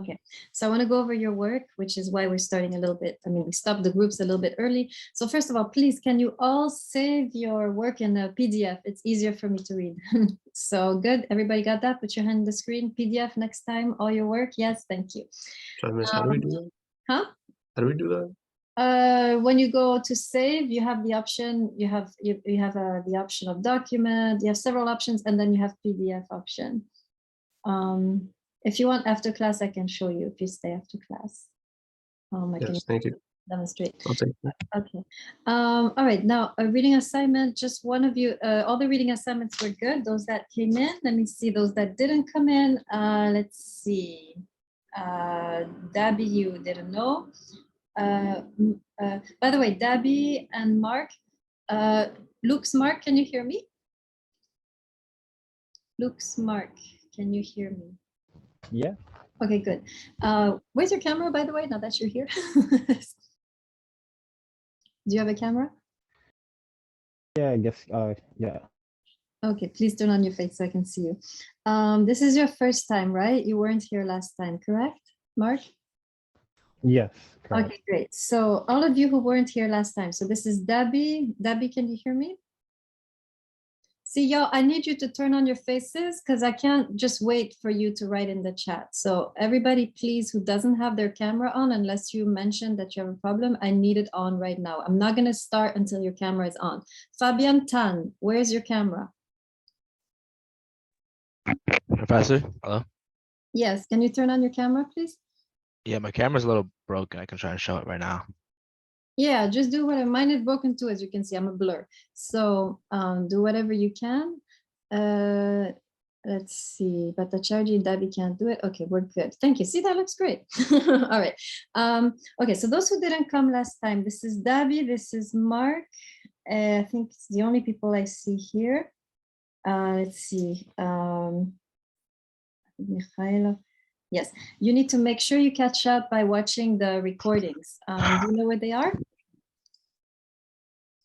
Okay, so I want to go over your work, which is why we're starting a little bit. I mean, we stopped the groups a little bit early. So first of all, please, can you all save your work in a PDF? It's easier for me to read. So good. Everybody got that? Put your hand on the screen. PDF next time, all your work. Yes, thank you. So, Miss, how do we do that? Huh? How do we do that? When you go to save, you have the option. You have the option of document. You have several options, and then you have PDF option. If you want after class, I can show you if you stay after class. I Yes, thank you. Demonstrate. I'll take that. Okay. All right. Now, a reading assignment. Just one of you. All the reading assignments were good. Those that came in. Let me see. Those that didn't come in. Let's see. Dabby, you didn't know. By the way, Dabby and Mark. Luke's Mark, can you hear me? Luke's Mark, can you hear me? Yeah. Okay, good. Where's your camera, by the way, now that you're here? Do you have a camera? Yeah, I guess, yeah. Okay, please turn on your face so I can see you. This is your first time, right? You weren't here last time, correct, Mark? Yes, correct. Okay, great. So all of you who weren't here last time, so this is Dabby. Dabby, can you hear me? See, y'all, I need you to turn on your faces because I can't just wait for you to write in the chat. So everybody, please, who doesn't have their camera on, unless you mention that you have a problem, I need it on right now. I'm not going to start until your camera is on. Fabian Tan, where's your camera? Professor, hello? Yes, can you turn on your camera, please? Yeah, my camera's a little broken. I can try and show it right now. Yeah, just do whatever. Mine is broken too, as you can see. I'm a blur. So do whatever you can. Let's see. But the charging Dabby can't do it. Okay, we're good. Thank you. See, that looks great. All right. Okay, so those who didn't come last time, this is Dabby. This is Mark. I think it's the only people I see here. Let's see. Mikhailo. Yes, you need to make sure you catch up by watching the recordings. Do you know where they are?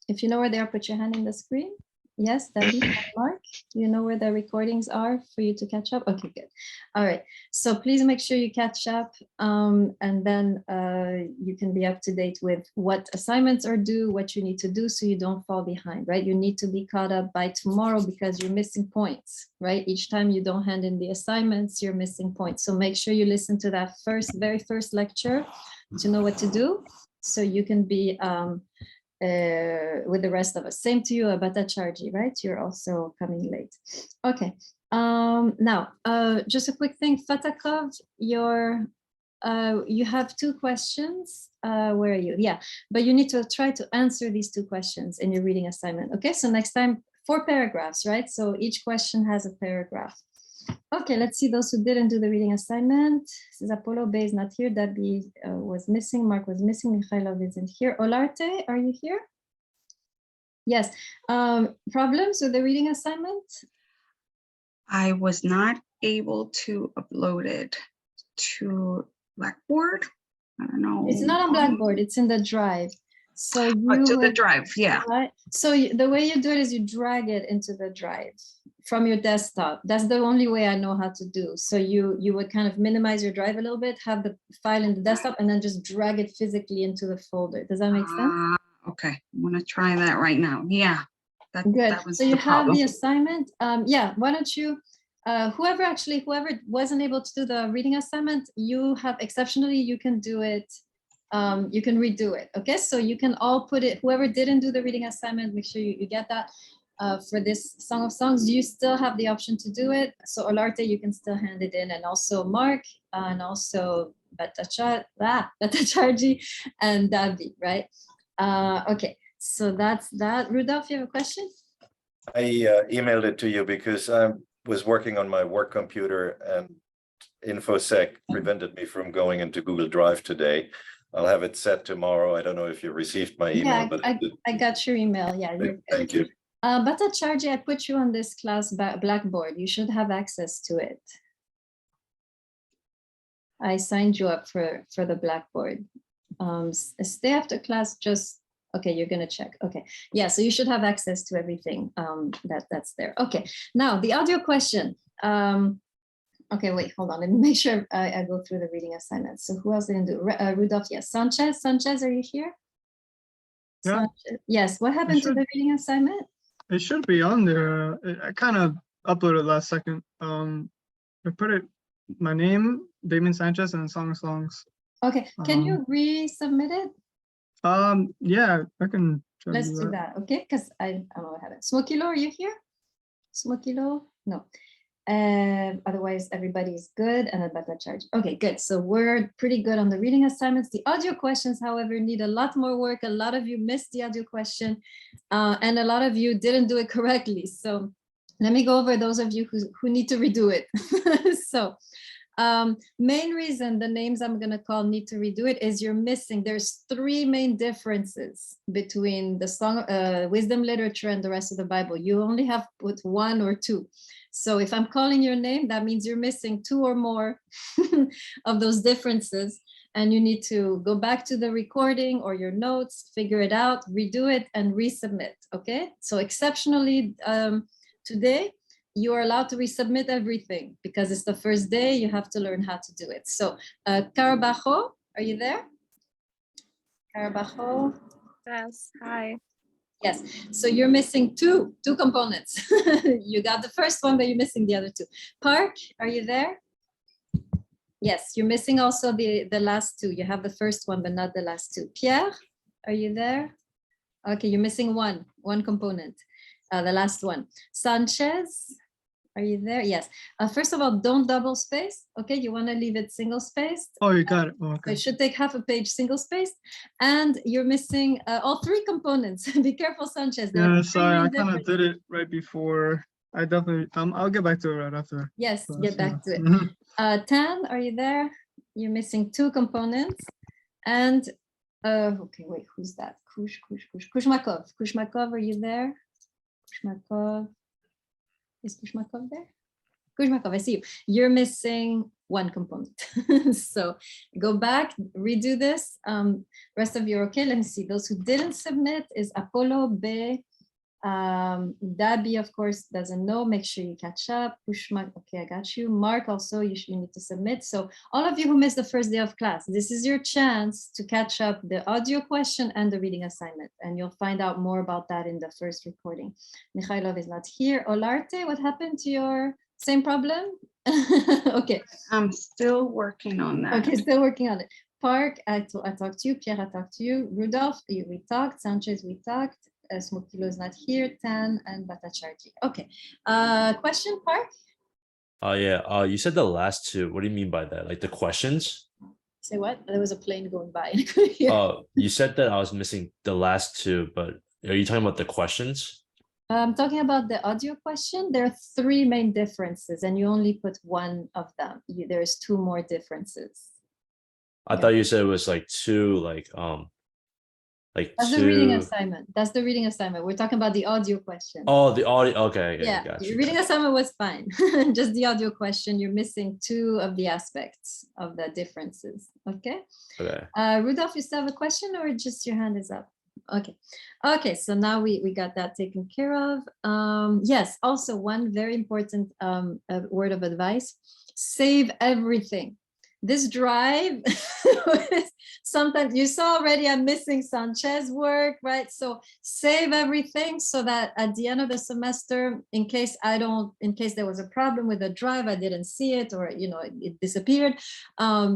If you know where they are, put your hand in the screen. Yes, Debbie and Mark, do you know where the recordings are for you to catch up? Okay, good. All right, so please make sure you catch up and then you can be up to date with what assignments are due, what you need to do so you don't fall behind, right? You need to be caught up by tomorrow because you're missing points, right? Each time you don't hand in the assignments, you're missing points. So make sure you listen to that very first lecture to know what to do so you can be with the rest of us. Same to you, Abata Charji, right? You're also coming late. Okay. Now, just a quick thing, Fatakov, you have 2 questions. Where are you? Yeah, but you need to try to answer these 2 questions in your reading assignment. Okay, so next time, 4 paragraphs, right? So each question has a paragraph. Okay, let's see those who didn't do the reading assignment. This is Apollo Bay is not here. Dabby was missing. Mark was missing. Mikhailov isn't here. Olarte, are you here? Yes. Problems with the reading assignment? I was not able to upload it to Blackboard. I don't know. It's not on Blackboard. It's in the drive. So you to the drive, yeah. Right? So the way you do it is you drag it into the drive from your desktop. That's the only way I know how to do. So you would kind of minimize your drive a little bit, have the file in the desktop, and then just drag it physically into the folder. Does that make sense? Okay, I'm gonna try that right now. Yeah, good. That was so you the have problem. the assignment. Yeah, why don't you, whoever wasn't able to do the reading assignment, you have exceptionally, you can do it. You can redo it. Okay, so you can all put it, whoever didn't do the reading assignment, make sure you get that. For this Song of Songs, you still have the option to do it. So Olarte, you can still hand it in, and also Mark, and also Batacharji and Davi, right? Okay, so that's that. Rudolph, you have a question? I emailed it to you because I was working on my work computer and InfoSec prevented me from going into Google Drive today. I'll have it set tomorrow. I don't know if you received my email. Yeah, but I got your email. Yeah. Thank you. Batacharji, I put you on this class Blackboard. You should have access to it. I signed you up for the Blackboard. Stay after class, just, okay, you're gonna check. Okay, yeah, so you should have access to everything that's there. Okay, now the audio question. Okay, wait, hold on. Let me make sure I go through the reading assignments. So who else didn't do? Rudolph, yes. Sanchez, are you here? Yeah. Sanchez. Yes, what happened to should. the reading assignment? It should be on there. I kind of uploaded last second. I put it, my name, Damien Sanchez, and songs. Okay, can you resubmit it? Yeah, I can try Let's to do that, okay? Because I don't know what happened. Smokilo, are you here? Smokilo? No. Otherwise, everybody's good and about that charge. Okay, good. So we're pretty good on the reading assignments. The audio questions, however, need a lot more work. A lot of you missed the audio question and a lot of you didn't do it correctly. So let me go over those of you who need to redo it. So main reason the names I'm going to call need to redo it is you're missing. There's 3 main differences between the song, wisdom literature and the rest of the Bible. You only have put 1 or 2. So if I'm calling your name, that means you're missing 2 or more of those differences. And you need to go back to the recording or your notes, figure it out, redo it, and resubmit. Okay. So exceptionally today, you are allowed to resubmit everything because it's the first day. You have to learn how to do it. So Carabajo, are you there? Carabajo? Yes, hi. Yes, so you're missing two components. You got the first one, but you're missing the other 2. Park, are you there? Yes, you're missing also the last 2. You have the first one, but not the last 2. Pierre, are you there? Okay, you're missing one component, the last one. Sanchez, are you there? Yes. First of all, don't double space. Okay, you want to leave it single spaced. Oh, you got it. Oh, okay. It should take half a page single spaced. And you're missing all 3 components. Be careful, Sanchez. Yeah, sorry, I kind of did it right before. I definitely, I'll get back to it right after. Yes, class, get back to it. Mhm. Tan, are you there? You're missing 2 components. And okay, wait, who's that? Kushmakov. Kushmakov, are you there? Kushmakov. Is Kushmakov there? Kushmakov, I see you. You're missing 1 component. So go back, redo this. Rest of you are okay. Let me see. Those who didn't submit is Apollo B. Dabi, of course, doesn't know. Make sure you catch up. Kushmak, okay, I got you. Mark, also, you need to submit. So all of you who missed the first day of class, this is your chance to catch up the audio question and the reading assignment. And you'll find out more about that in the first recording. Mikhailov is not here. Olarte, what happened to your same problem? Okay. I'm still working on that. Okay, still working on it. Park, I talked to you. Pierre, I talked to you. Rudolph, we talked. Sanchez, we talked. Smokilo is not here. Tan and Batacharji. Okay. Question, Park? Yeah. You said the last 2. What do you mean by that? Like the questions? Say what? There was a plane going by. You said that I was missing the last 2, but are you talking about the questions? I'm talking about the audio question. There are 3 main differences, and you only put 1 of them. There's 2 more differences. I thought you said it was like 2, like That's 2. the reading assignment. That's the reading assignment. We're talking about the audio question. Oh, the audio. Okay, Yeah, got your you. reading assignment was fine. Just the audio question. You're missing 2 of the aspects of the differences. Okay. Okay. Rudolph, you still have a question or just your hand is up? Okay. Okay, so now we got that taken care of. Yes, also one very important word of advice, save everything. This drive, sometimes you saw already I'm missing Sanchez work, right? So save everything so that at the end of the semester, in case there was a problem with the drive, I didn't see it or, it disappeared,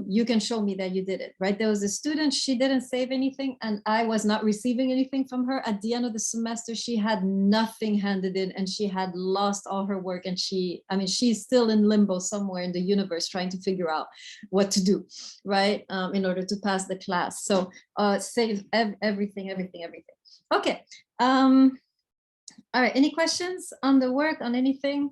you can show me that you did it, right? There was a student, she didn't save anything and I was not receiving anything from her. At the end of the semester, she had nothing handed in and she had lost all her work and she's still in limbo somewhere in the universe trying to figure out what to do, right? In order to pass the class. So save everything. Okay. All right, any questions on the work, on anything?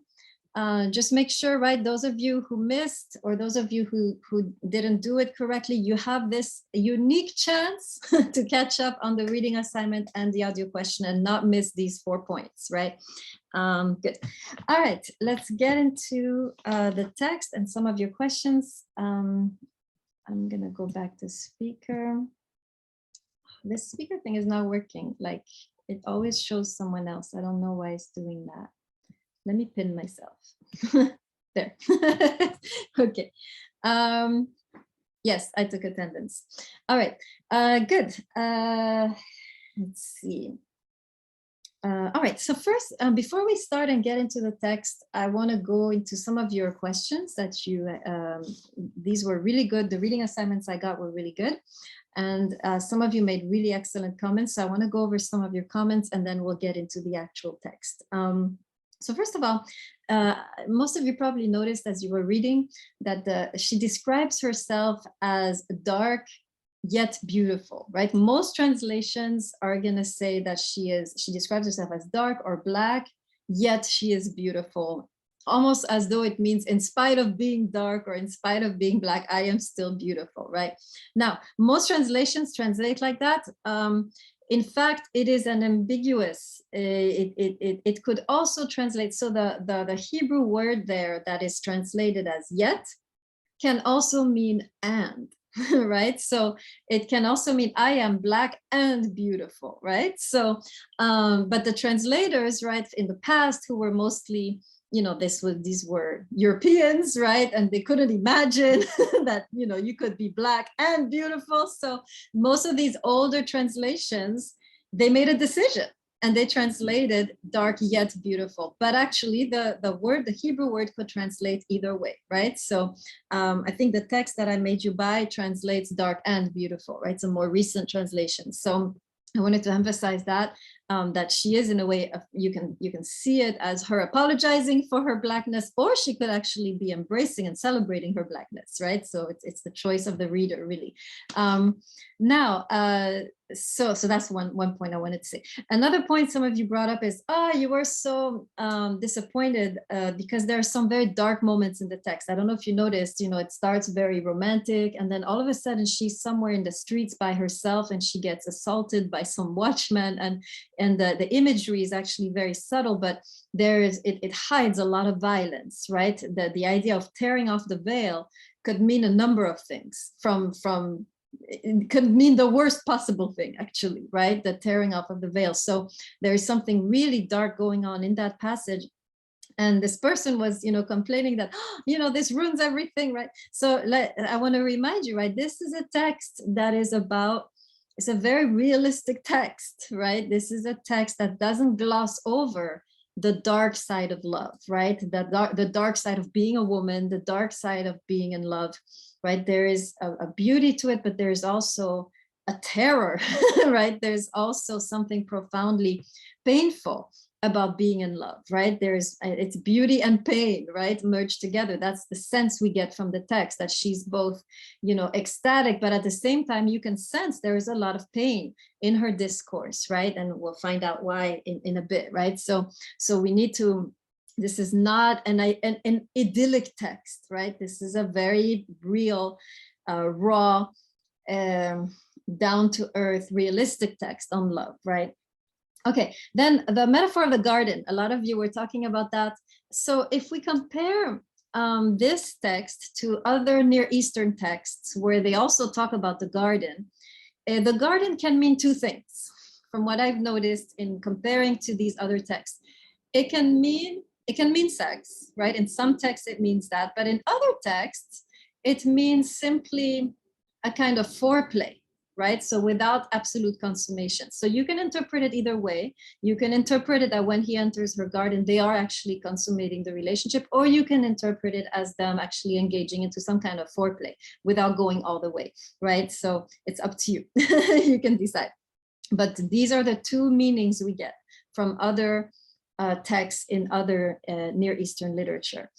Just make sure, right, those of you who missed or those of you who didn't do it correctly, you have this unique chance to catch up on the reading assignment and the audio question and not miss these 4 points, right? Good. All right, let's get into the text and some of your questions. I'm gonna go back to speaker. This speaker thing is not working. Like it always shows someone else. I don't know why it's doing that. Let me pin myself. there. Okay. Yes, I took attendance. All right, good. Let's see. All right, so first, before we start and get into the text, I want to go into some of your questions that you, these were really good. The reading assignments I got were really good. And some of you made really excellent comments. So I want to go over some of your comments and then we'll get into the actual text. So first of all, most of you probably noticed as you were reading that she describes herself as dark yet beautiful, right? Most translations are going to say that she describes herself as dark or black, yet she is beautiful, almost as though it means in spite of being dark or in spite of being black, I am still beautiful, right? Now, most translations translate like that. In fact, it is an ambiguous, it could also translate, so the Hebrew word there that is translated as yet can also mean and. Right, so it can also mean I am black and beautiful, right? So but the translators, right, in the past, who were mostly, you know, these were Europeans, right, and they couldn't imagine that, you know, you could be black and beautiful. So most of these older translations, they made a decision and they translated dark yet beautiful, but actually the Hebrew word could translate either way, right? So I think the text that I made you buy translates dark and beautiful, right? It's a more recent translation. So I wanted to emphasize that that she is, in a way, you can see it as her apologizing for her blackness, or she could actually be embracing and celebrating her blackness, right? So it's the choice of the reader, really. Now, so that's one point I wanted to say. Another point some of you brought up is, you were so disappointed because there are some very dark moments in the text. I don't know if you noticed, you know, it starts very romantic, and then all of a sudden she's somewhere in the streets by herself and she gets assaulted by some watchman, and the imagery is actually very subtle, but it hides a lot of violence, right? The idea of tearing off the veil could mean a number of things, from it could mean the worst possible thing, actually, right? The tearing off of the veil. So there is something really dark going on in that passage. And this person was, you know, complaining that, you know, this ruins everything, right? So I want to remind you, right? This is a text that is about, it's a very realistic text, right? This is a text that doesn't gloss over the dark side of love, right? The dark side of being a woman, the dark side of being in love, right? There is a beauty to it, but there's also a terror, right? There's also something profoundly painful about being in love, right? It's beauty and pain, right, merged together. That's the sense we get from the text, that she's both, you know, ecstatic, but at the same time you can sense there is a lot of pain in her discourse, right? And we'll find out why in a bit, right? So we need to, this is not an idyllic text, right? This is a very real, raw, down to earth, realistic text on love, right? Okay, then the metaphor of the garden, a lot of you were talking about that. So if we compare this text to other Near Eastern texts where they also talk about the garden can mean two things. From what I've noticed in comparing to these other texts, it can mean sex, right? In some texts it means that, but in other texts, it means simply a kind of foreplay, right? So without absolute consummation. So you can interpret it either way. You can interpret it that when he enters her garden, they are actually consummating the relationship, or you can interpret it as them actually engaging into some kind of foreplay without going all the way, right? So it's up to you. You can decide. But these are the two meanings we get from other texts in other Near Eastern literature.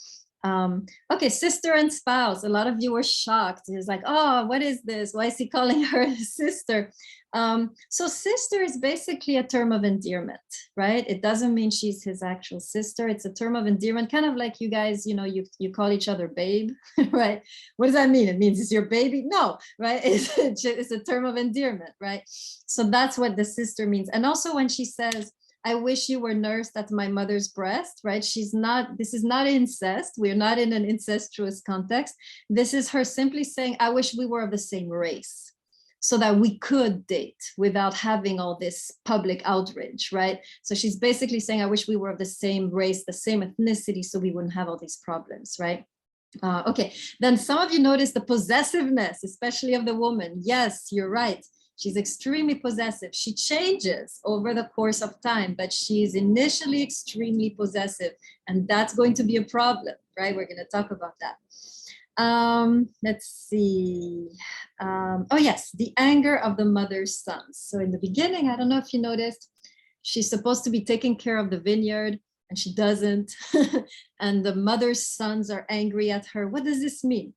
Okay, sister and spouse. A lot of you were shocked. It's like, oh, what is this? Why is he calling her sister? So sister is basically a term of endearment, right? It doesn't mean she's his actual sister. It's a term of endearment, kind of like you guys, you know, you call each other babe, right? What does that mean? It means it's your baby? No, right? It's a term of endearment, right? So that's what the sister means. And also when she says, I wish you were nursed at my mother's breast, right? This is not incest. We're not in an incestuous context. This is her simply saying, I wish we were of the same race. so that we could date without having all this public outrage, right? So she's basically saying, I wish we were of the same race, the same ethnicity, so we wouldn't have all these problems, right? Okay, then some of you notice the possessiveness, especially of the woman. Yes, you're right. She's extremely possessive. She changes over the course of time, but she's initially extremely possessive, and that's going to be a problem, right? We're going to talk about that. Let's see. Oh yes, the anger of the mother's sons. So in the beginning, I don't know if you noticed, she's supposed to be taking care of the vineyard and she doesn't. And the mother's sons are angry at her. What does this mean?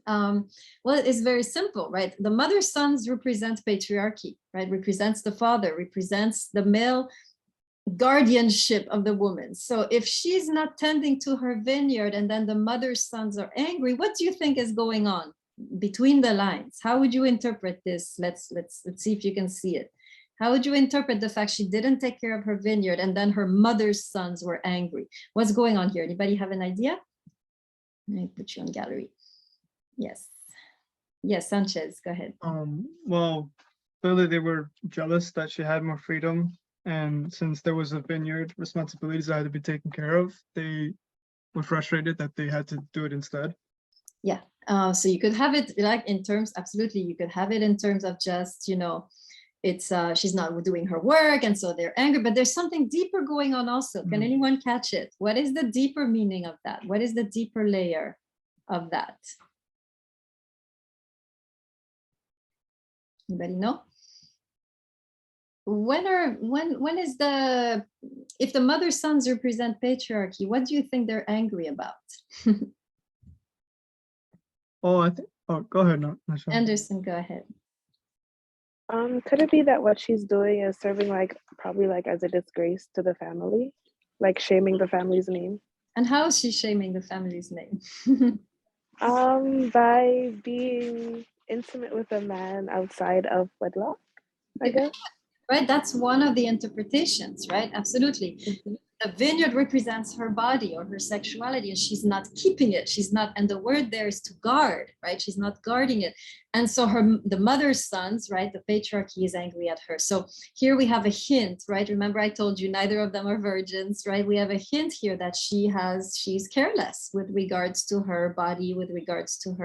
Well, it's very simple, right? The mother's sons represent patriarchy, right? Represents the father, represents the male guardianship of the woman. So if she's not tending to her vineyard and then the mother's sons are angry, what do you think is going on between the lines? How would you interpret this? Let's see if you can see it. How would you interpret the fact she didn't take care of her vineyard and then her mother's sons were angry? What's going on here? Anybody have an idea? Let me put you on gallery. Yes. Yes, Sanchez, go ahead. Well, clearly they were jealous that she had more freedom. And since there was a vineyard responsibilities that had to be taken care of, they were frustrated that they had to do it instead. Yeah, so you could have it like in terms, absolutely, you could have it in terms of just, it's she's not doing her work and so they're angry, but there's something deeper going on also. Can anyone catch it? What is the deeper meaning of that? What is the deeper layer of that? Anybody know? When is the, if the mother's sons represent patriarchy, what do you think they're angry about? Oh, go ahead. No, not sure. Anderson, go ahead. Could it be that what she's doing is serving probably as a disgrace to the family, like shaming the family's name? And how is she shaming the family's name? By being intimate with a man outside of wedlock, I guess. Right, that's one of the interpretations, right? Absolutely. The vineyard represents her body or her sexuality, and she's not keeping it. She's not, and the word there is to guard, right? She's not guarding it. And so the mother's sons, right? The patriarchy is angry at her. So here we have a hint, right? Remember I told you neither of them are virgins, right? We have a hint here that she's careless with regards to her body, with regards to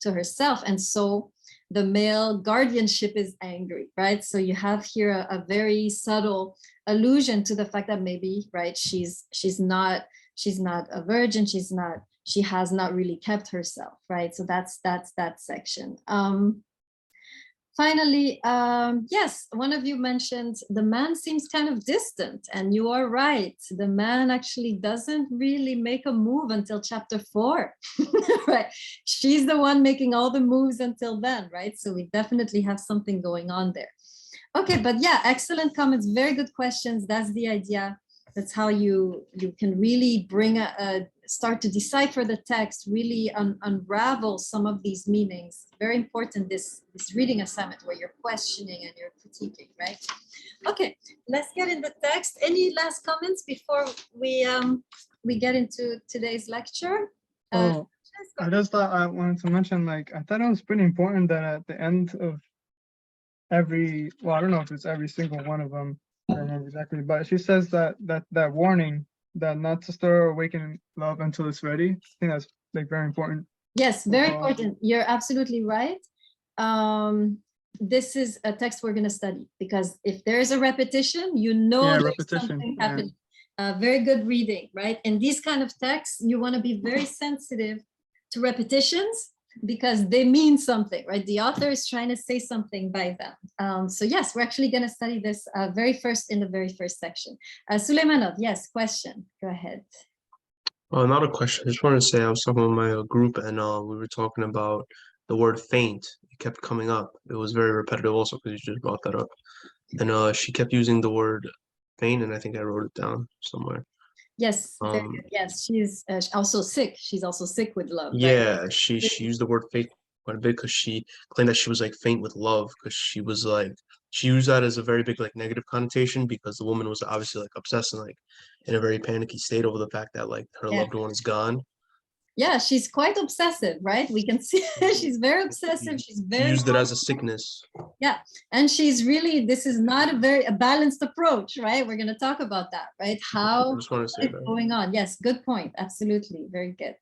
herself. And so the male guardianship is angry, right? So you have here a very subtle allusion to the fact that maybe, right, she's not a virgin, she has not really kept herself, right? So that's that section. Finally, yes, one of you mentioned the man seems kind of distant, and you are right. The man actually doesn't really make a move until chapter 4, right? She's the one making all the moves until then, right? So we definitely have something going on there. Okay, but yeah, excellent comments, very good questions. That's the idea. That's how you can really bring start to decipher the text, really unravel some of these meanings. Very important, this reading assignment where you're questioning and you're critiquing, right? Okay, let's get in the text. Any last comments before we get into today's lecture? I just thought I wanted to mention, I thought it was pretty important that at the end of every, well, I don't know if it's every single one of them, I don't remember exactly, but she says that warning that not to stir or awaken love until it's ready. I think that's very important. Yes, very important. You're absolutely right. This is a text we're going to study because if there's a repetition, there's something happening. Very good reading, right? In these kind of texts, you want to be very sensitive to repetitions because they mean something, right? The author is trying to say something by them. So yes, we're actually going to study this in the very first section. Suleimanov, yes, question, go ahead. Not a question. I just wanted to say I was talking with my group and we were talking about the word faint. It kept coming up. It was very repetitive also because you just brought that up. And she kept using the word faint and I think I wrote it down somewhere. Yes, very good. Yes, she's also sick. She's also sick with love. Yeah, right? she used the word faint quite a bit because she claimed that she was faint with love because she was she used that as a very big negative connotation because the woman was obviously obsessed and in a very panicky state over the fact that her loved one is gone. Yeah, she's quite obsessive, right? We can see she's very obsessive. She's She very used it as a sickness. and she's really, this is not a balanced approach, right? We're going to talk about that, right? I How just want to say it's that. going on. Yes, good point. Absolutely. Very good.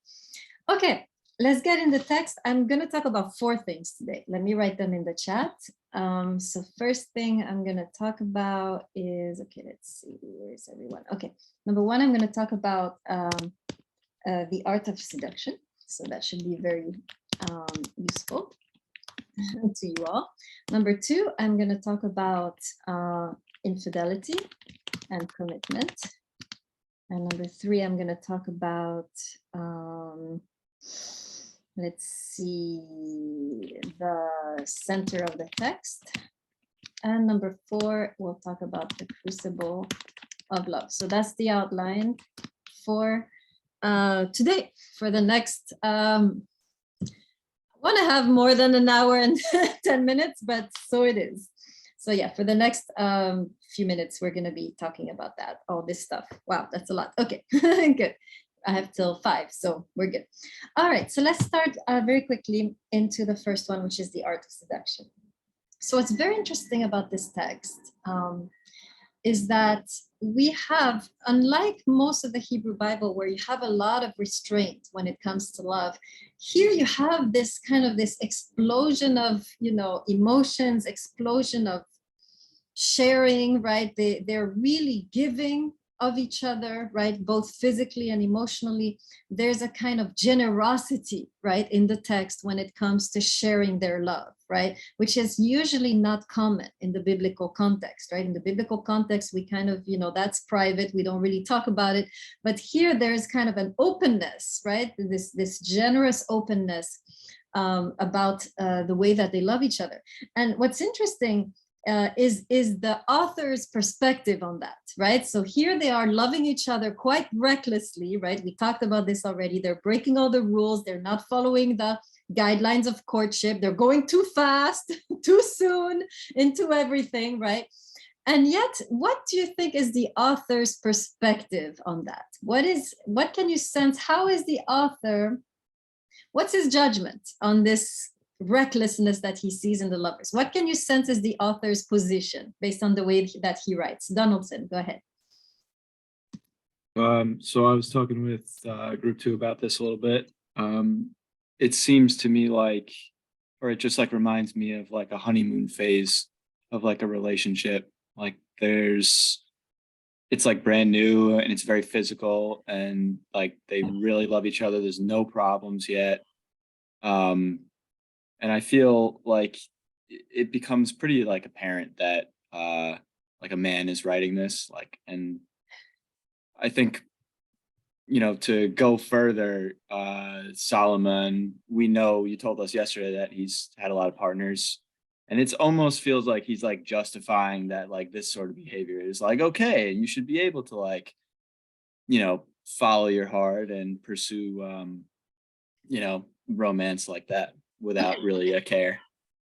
Okay, let's get in the text. I'm going to talk about 4 things today. Let me write them in the chat. So first thing I'm going to talk about is, okay, let's see, where's everyone? Okay, number 1, I'm going to talk about the art of seduction. So that should be very useful to you all. Number 2, I'm going to talk about infidelity and commitment. And number 3, I'm going to talk about, let's see, the center of the text. And number 4, we'll talk about the crucible of love. So that's the outline for today. For the next, I want to have more than an hour and 10 minutes, but so it is. So yeah, for the next few minutes, we're going to be talking about that, all this stuff. Wow, that's a lot. Okay, good. I have till 5, so we're good. All right, so let's start very quickly into the first one, which is the art of seduction. So what's very interesting about this text is that we have, unlike most of the Hebrew Bible, where you have a lot of restraint when it comes to love, here you have this kind of this explosion of, you know, emotions, explosion of sharing, right? They're really giving of each other, right? Both physically and emotionally. There's a kind of generosity, right, in the text when it comes to sharing their love, right? Which is usually not common in the biblical context, right? In the biblical context, we kind of, you know, that's private. We don't really talk about it. But here there's kind of an openness, right? This generous openness about the way that they love each other. And what's interesting is the author's perspective on that, right? So here they are loving each other quite recklessly, right? We talked about this already. They're breaking all the rules. They're not following the guidelines of courtship. They're going too fast, too soon into everything, right? And yet, what do you think is the author's perspective on that? What can you sense? How is the author, what's his judgment on this recklessness that he sees in the lovers? What can you sense is the author's position based on the way that he writes? Donaldson, go ahead. So I was talking with group 2 about this a little bit. It seems to me like, or it just like reminds me of like a honeymoon phase of like a relationship. Like it's like brand new and it's very physical and like they really love each other. There's no problems yet. And I feel like it becomes pretty like apparent that like a man is writing this, like, and I think, you know, to go further, Solomon, we know you told us yesterday that he's had a lot of partners, and it almost feels like he's like justifying that like this sort of behavior is like okay, and you should be able to like, you know, follow your heart and pursue you know, romance like that without really a care.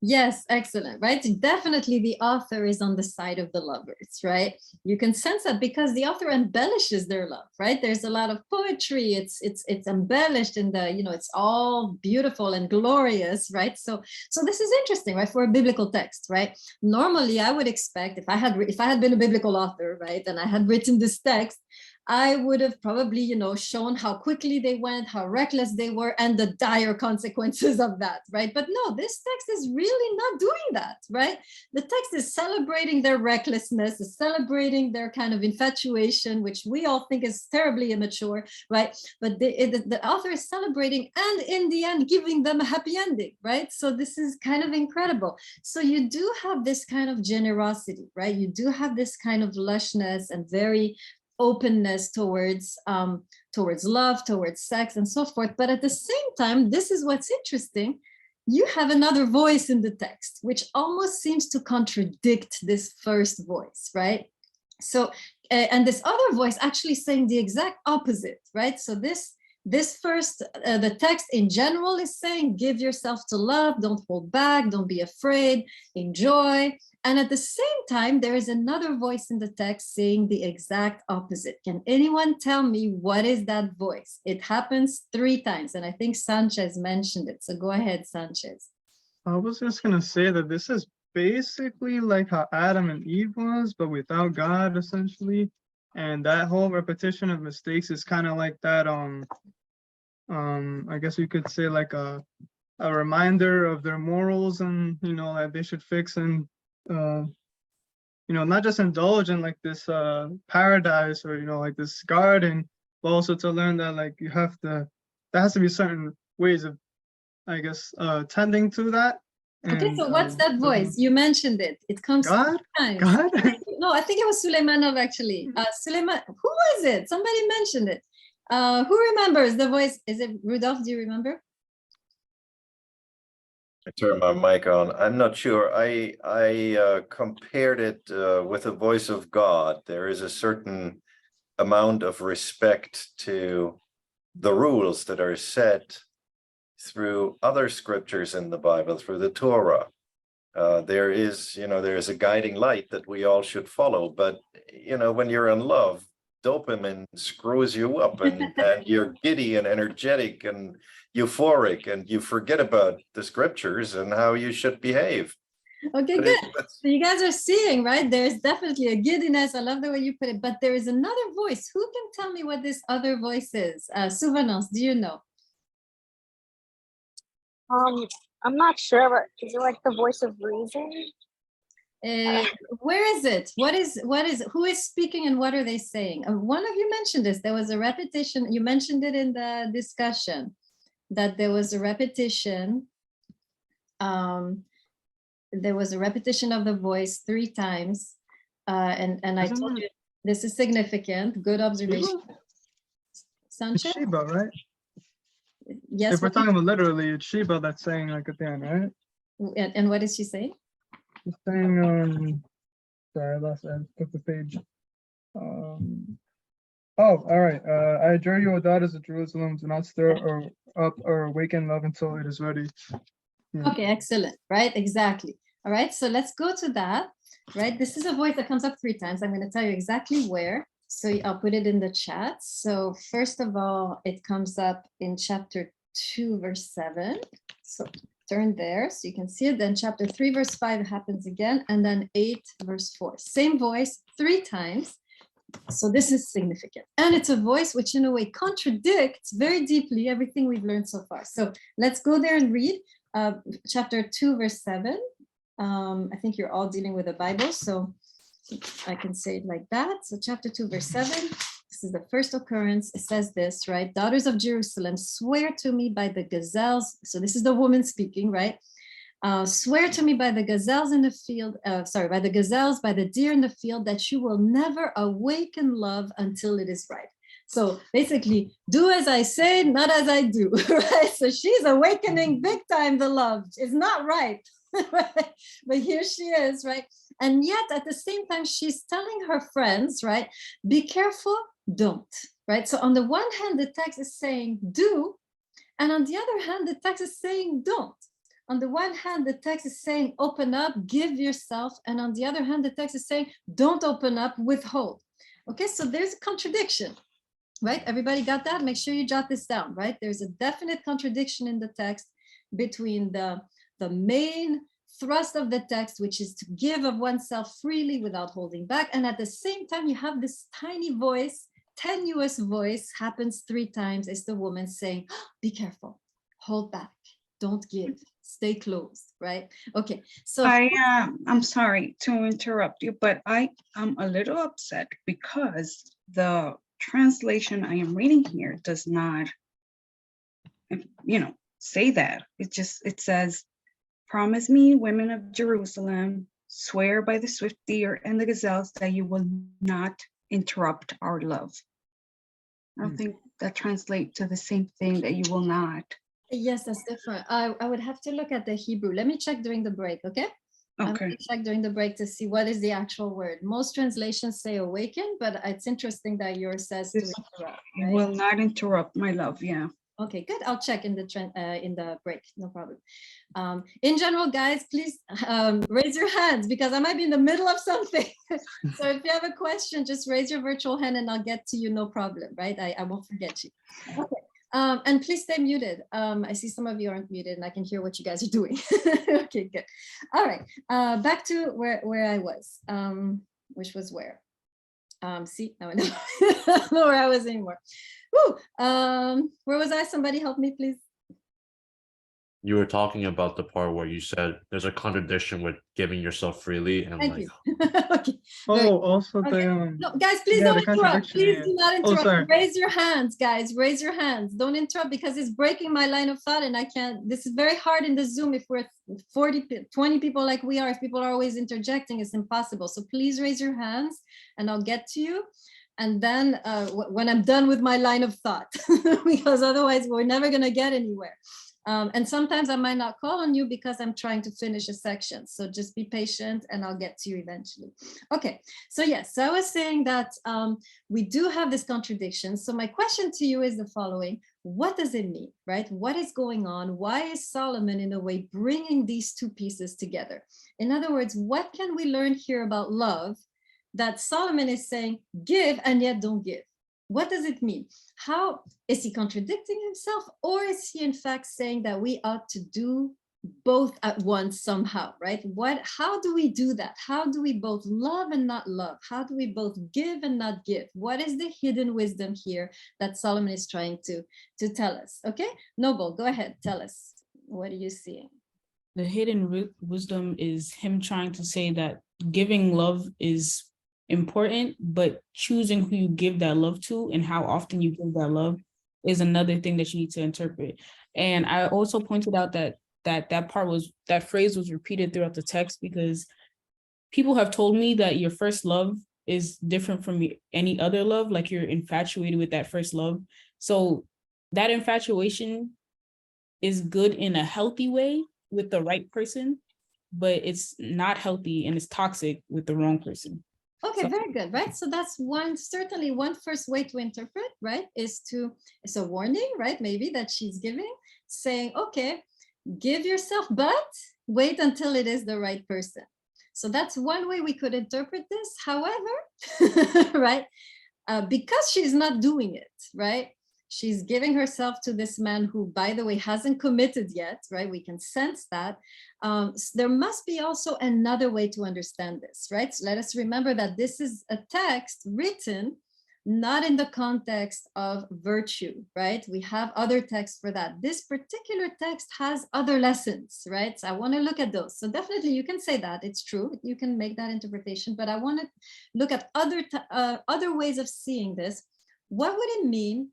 Yes, excellent, right? Definitely the author is on the side of the lovers, right? You can sense that because the author embellishes their love, right? There's a lot of poetry. It's embellished in the, you know, it's all beautiful and glorious, right? So this is interesting, right? For a biblical text, right? Normally I would expect if I had been a biblical author, right, and I had written this text, I would have probably, you know, shown how quickly they went, how reckless they were, and the dire consequences of that, right? But no, this text is really not doing that, right? The text is celebrating their recklessness, is celebrating their kind of infatuation, which we all think is terribly immature, right? But the author is celebrating and in the end giving them a happy ending, right? So this is kind of incredible. So you do have this kind of generosity, right? You do have this kind of lushness and very openness towards love, towards sex, and so forth. But at the same time, this is what's interesting. You have another voice in the text, which almost seems to contradict this first voice, right? So, and this other voice actually saying the exact opposite, right? So this This first, the text in general is saying, give yourself to love, don't hold back, don't be afraid, enjoy. And at the same time, there is another voice in the text saying the exact opposite. Can anyone tell me what is that voice? It happens 3 times, and I think Sanchez mentioned it. So go ahead, Sanchez. I was just gonna say that this is basically like how Adam and Eve was, but without God, essentially. And that whole repetition of mistakes is kind of like that. I guess you could say like a reminder of their morals, and that they should fix, and not just indulge in like this paradise, or like this garden, but also to learn that like there has to be certain ways of, I guess, tending to that. Okay, so what's that voice? You mentioned it. It comes God? 3 times. God? No, I think it was Suleimanov actually. Suleiman, who was it? Somebody mentioned it. Who remembers the voice? Is it Rudolph? Do you remember? I turned my mic on. I'm not sure. I compared it with the voice of God. There is a certain amount of respect to the rules that are set through other scriptures in the Bible, through the Torah. There is a guiding light that we all should follow. But, when you're in love, dopamine screws you up, and you're giddy and energetic and euphoric, and you forget about the scriptures and how you should behave. Okay, But good. So you guys are seeing, right? There's definitely a giddiness. I love the way you put it. But there is another voice. Who can tell me what this other voice is? Souvenance, do you know? I'm not sure, but is it like the voice of reason? Where is it? Who is speaking and what are they saying? One of you mentioned this. There was a repetition. You mentioned it in the discussion that there was a repetition. There was a repetition of the voice 3 times. And I told you this is significant. Good observation. It's Sanchez? Sheba, right? Yes. If we're talking about literally, it's Sheba that's saying like at the end, right? And what is she saying? She's saying, sorry, I lost it. I took the page. Oh, all right. I adjure you, O daughters of Jerusalem, do not stir or up or awaken love until it is ready. Yeah. Okay, excellent, right? Exactly. All right, so let's go to that, right? This is a voice that comes up 3 times. I'm going to tell you exactly where. So I'll put it in the chat. So first of all, it comes up in chapter 2, verse 7. So turn there so you can see it. Then chapter 3, verse 5 happens again. And then 8, verse 4. Same voice 3 times. So this is significant. And it's a voice which in a way contradicts very deeply everything we've learned so far. So let's go there and read chapter 2, verse 7. I think you're all dealing with the Bible, so I can say it like that. So chapter 2, verse 7, this is the first occurrence. It says this, right? Daughters of Jerusalem, swear to me by the gazelles. So this is the woman speaking, right? Swear to me by the gazelles in the field, by the gazelles, by the deer in the field, that you will never awaken love until it is right. So basically, do as I say, not as I do, right? So she's awakening big time the love. It's not right, right? But here she is, right? And yet at the same time, she's telling her friends, right? Be careful, don't, right? So on the one hand, the text is saying do, and on the other hand, the text is saying don't. On the one hand, the text is saying open up, give yourself, and on the other hand, the text is saying don't open up, withhold. Okay, so there's a contradiction. Right? Everybody got that? Make sure you jot this down, right? There's a definite contradiction in the text between the main thrust of the text, which is to give of oneself freely without holding back. And at the same time, you have this tiny voice, tenuous voice, happens 3 times. It's the woman saying, oh, be careful, hold back, don't give, stay closed, right? Okay, so I'm sorry to interrupt you, but I am a little upset because the translation I am reading here does not, say that. It says, promise me, women of Jerusalem, swear by the swift deer and the gazelles that you will not interrupt our love. I don't think that translates to the same thing, that you will not. yes, that's different. I would have to look at the Hebrew. Let me check during the break, okay? I'm Okay. going to check during the break to see what is the actual word. Most translations say awaken, but it's interesting that yours says to This interrupt, right? will not interrupt my love. Yeah. Okay, good. I'll check in the break. No problem. In general, guys, please raise your hands because I might be in the middle of something. So if you have a question, just raise your virtual hand and I'll get to you. No problem, right? I won't forget you. Okay. And please stay muted. I see some of you aren't muted and I can hear what you guys are doing. Okay, good. All right. Back to where I was, which was where? See, now I know, I don't know where I was anymore. Woo! Where was I? Somebody help me, please. You were talking about the part where you said there's a contradiction with giving yourself freely and Thank like you. Okay. Very Oh, also Okay. the No, guys, please yeah, don't the interrupt. contradiction, Please yeah. do not Oh, interrupt. sorry. Raise your hands, guys. Raise your hands. Don't interrupt because it's breaking my line of thought and I can't. This is very hard in the Zoom if we're 20 people like we are. If people are always interjecting, it's impossible. So please raise your hands and I'll get to you. And then when I'm done with my line of thought, because otherwise we're never going to get anywhere. And sometimes I might not call on you because I'm trying to finish a section. So just be patient and I'll get to you eventually. Okay, so yes, so I was saying that we do have this contradiction. So my question to you is the following. What does it mean, right? What is going on? Why is Solomon in a way bringing these two pieces together? In other words, what can we learn here about love that Solomon is saying, give and yet don't give? What does it mean? How is he contradicting himself, or is he in fact saying that we ought to do both at once somehow, right? How do we do that? How do we both love and not love? How do we both give and not give? What is the hidden wisdom here that Solomon is trying to tell us? Okay, Noble, go ahead, tell us. What are you seeing? The hidden wisdom is him trying to say that giving love is important, but choosing who you give that love to and how often you give that love is another thing that you need to interpret. And I also pointed out that phrase was repeated throughout the text because people have told me that your first love is different from any other love, like you're infatuated with that first love. So that infatuation is good in a healthy way with the right person, but it's not healthy and it's toxic with the wrong person. Okay, very good, right? So that's certainly one first way to interpret, right? It's a warning, right? Maybe that she's giving, saying, okay, give yourself, but wait until it is the right person. So that's one way we could interpret this. However, right, because she's not doing it, right? She's giving herself to this man who, by the way, hasn't committed yet, right? We can sense that. There must be also another way to understand this, right? So let us remember that this is a text written not in the context of virtue, right? We have other texts for that. This particular text has other lessons, right? So I want to look at those. So definitely you can say that, it's true. You can make that interpretation, but I want to look at other ways of seeing this. What would it mean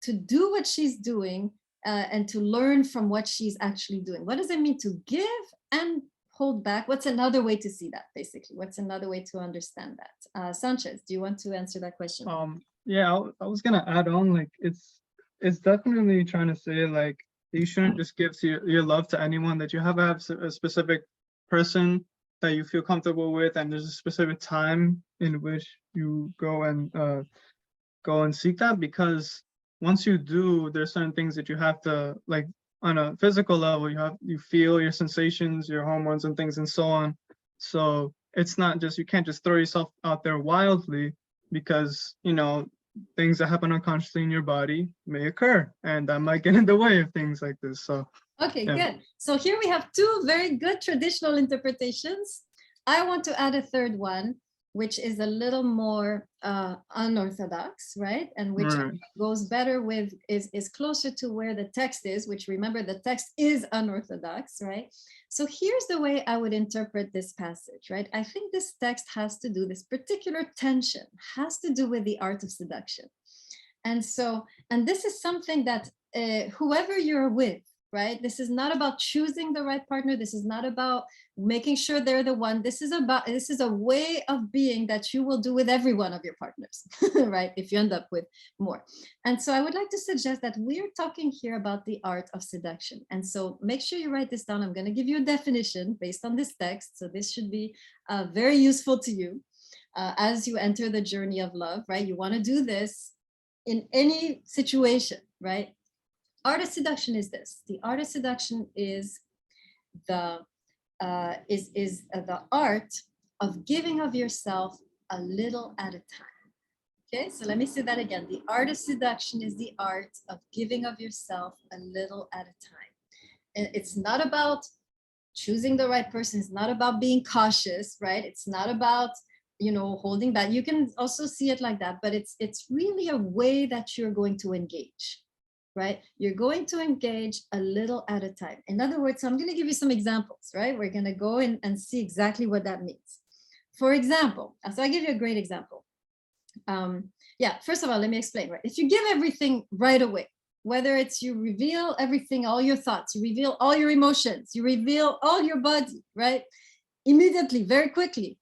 to do what she's doing and to learn from what she's actually doing? What does it mean to give and hold back? What's another way to see that, basically? What's another way to understand that? Sanchez, do you want to answer that question? Yeah, I was gonna add on, like it's definitely trying to say like you shouldn't just give your love to anyone, that you have to have a specific person that you feel comfortable with, and there's a specific time in which you go and seek that, because once you do, there's certain things that you have to, like on a physical level, you feel your sensations, your hormones and things and so on. So it's not just, you can't just throw yourself out there wildly, because things that happen unconsciously in your body may occur, and that might get in the way of things like this. So okay, yeah. Good. So here we have two very good traditional interpretations. I want to add a third one, which is a little more unorthodox, right? And which goes better with, is closer to where the text is, which, remember, the text is unorthodox, right? So here's the way I would interpret this passage, right? I think this text has to do, this particular tension has to do with the art of seduction. And so, and this is something that whoever you're with, right? This is not about choosing the right partner. This is not about making sure they're the one. This is a way of being that you will do with every one of your partners, right? If you end up with more. And so I would like to suggest that we're talking here about the art of seduction. And so make sure you write this down. I'm going to give you a definition based on this text. So this should be very useful to you as you enter the journey of love, right? You want to do this in any situation, right? Art of seduction is this. The art of seduction is the art of giving of yourself a little at a time. Okay, so let me say that again. The art of seduction is the art of giving of yourself a little at a time. And it's not about choosing the right person. It's not about being cautious, right? It's not about, you know, holding back. You can also see it like that, but it's really a way that you're going to engage, right? You're going to engage a little at a time. In other words, I'm going to give you some examples, right? We're going to go in and see exactly what that means. For example, so I give you a great example. Yeah, first of all, let me explain, right? If you give everything right away, whether it's you reveal everything, all your thoughts, you reveal all your emotions, you reveal all your body, right? Immediately, very quickly.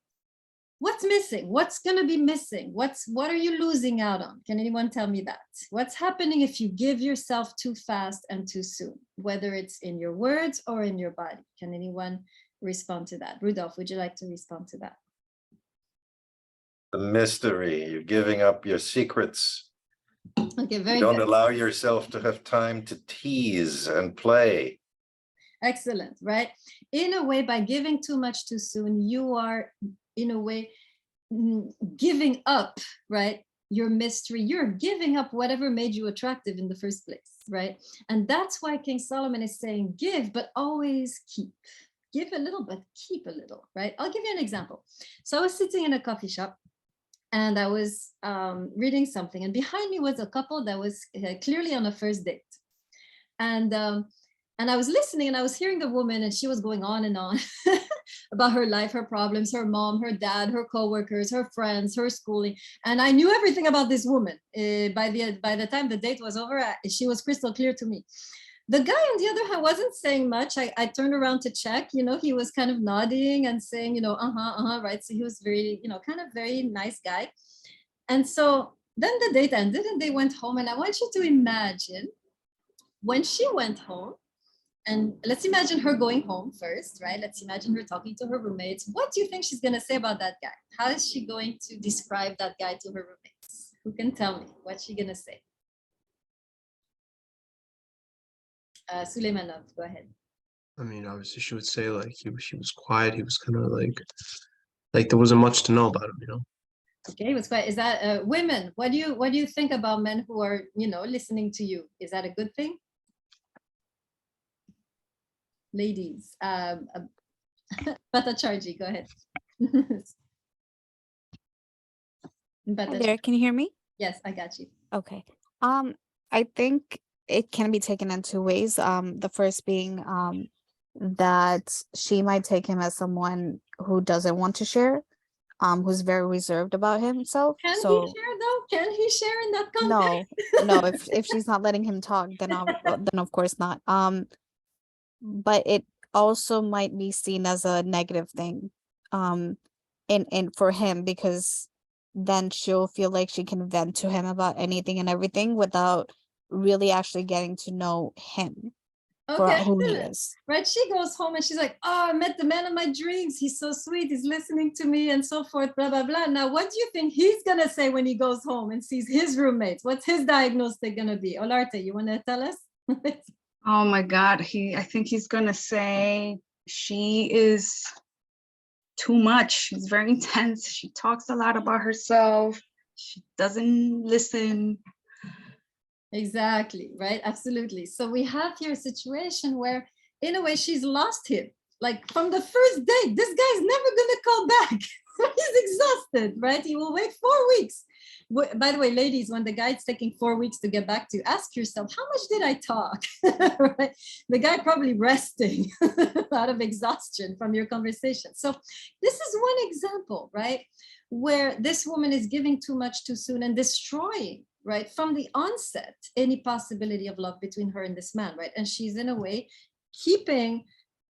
What's missing? What's going to be missing? What are you losing out on? Can anyone tell me that? What's happening if you give yourself too fast and too soon, whether it's in your words or in your body? Can anyone respond to that? Rudolph, would you like to respond to that? The mystery, you're giving up your secrets. Okay, very You don't good. allow yourself to have time to tease and play. Excellent, right? In a way, by giving too much too soon, you are, in a way, giving up, right? Your mystery. You're giving up whatever made you attractive in the first place, right? And that's why King Solomon is saying, give, but always keep. Give a little, but keep a little, right? I'll give you an example. So I was sitting in a coffee shop and I was reading something, and behind me was a couple that was clearly on a first date. And I was listening and I was hearing the woman, and she was going on and on about her life, her problems, her mom, her dad, her coworkers, her friends, her schooling. And I knew everything about this woman. By the time the date was over, she was crystal clear to me. The guy, on the other hand, wasn't saying much. I turned around to check, you know, he was kind of nodding and saying, you know, right. So he was very, you know, kind of very nice guy. And so then the date ended and they went home. And I want you to imagine when she went home, and let's imagine her going home first, right? Let's imagine her talking to her roommates. What do you think she's going to say about that guy? How is she going to describe that guy to her roommates? Who can tell me? What's she going to say? Suleimanov, go ahead. I mean, obviously she would say like he was quiet. He was kind of like there wasn't much to know about him, you know. Okay, was quiet. Is that women? What do you think about men who are, you know, listening to you? Is that a good thing? Ladies, Bhattacharjee, go ahead. Hi there, can you hear me? Yes, I got you. Okay. I think it can be taken in two ways. The first being that she might take him as someone who doesn't want to share, who's very reserved about himself. Can he So share though? Can he share in that context? no, if she's not letting him talk, then of course not. But it also might be seen as a negative thing, in for him, because then she'll feel like she can vent to him about anything and everything without really actually getting to know him for Okay, who he excellent. is. Right, she goes home and she's like, oh, I met the man of my dreams. He's so sweet. He's listening to me and so forth, blah, blah, blah. Now, what do you think he's going to say when he goes home and sees his roommates? What's his diagnostic going to be? Olarte, you want to tell us? Oh my God, I think he's gonna say she is too much. She's very intense. She talks a lot about herself. She doesn't listen. Exactly, right? Absolutely. So we have here a situation where, in a way, she's lost him. Like from the first date, this guy's never gonna call back. He's exhausted, right? He will wait 4 weeks. By the way, ladies, when the guy's taking 4 weeks to get back to you, ask yourself, how much did I talk? Right? The guy probably resting out of exhaustion from your conversation. So this is one example, right? Where this woman is giving too much too soon and destroying, right, from the onset, any possibility of love between her and this man, right? And she's in a way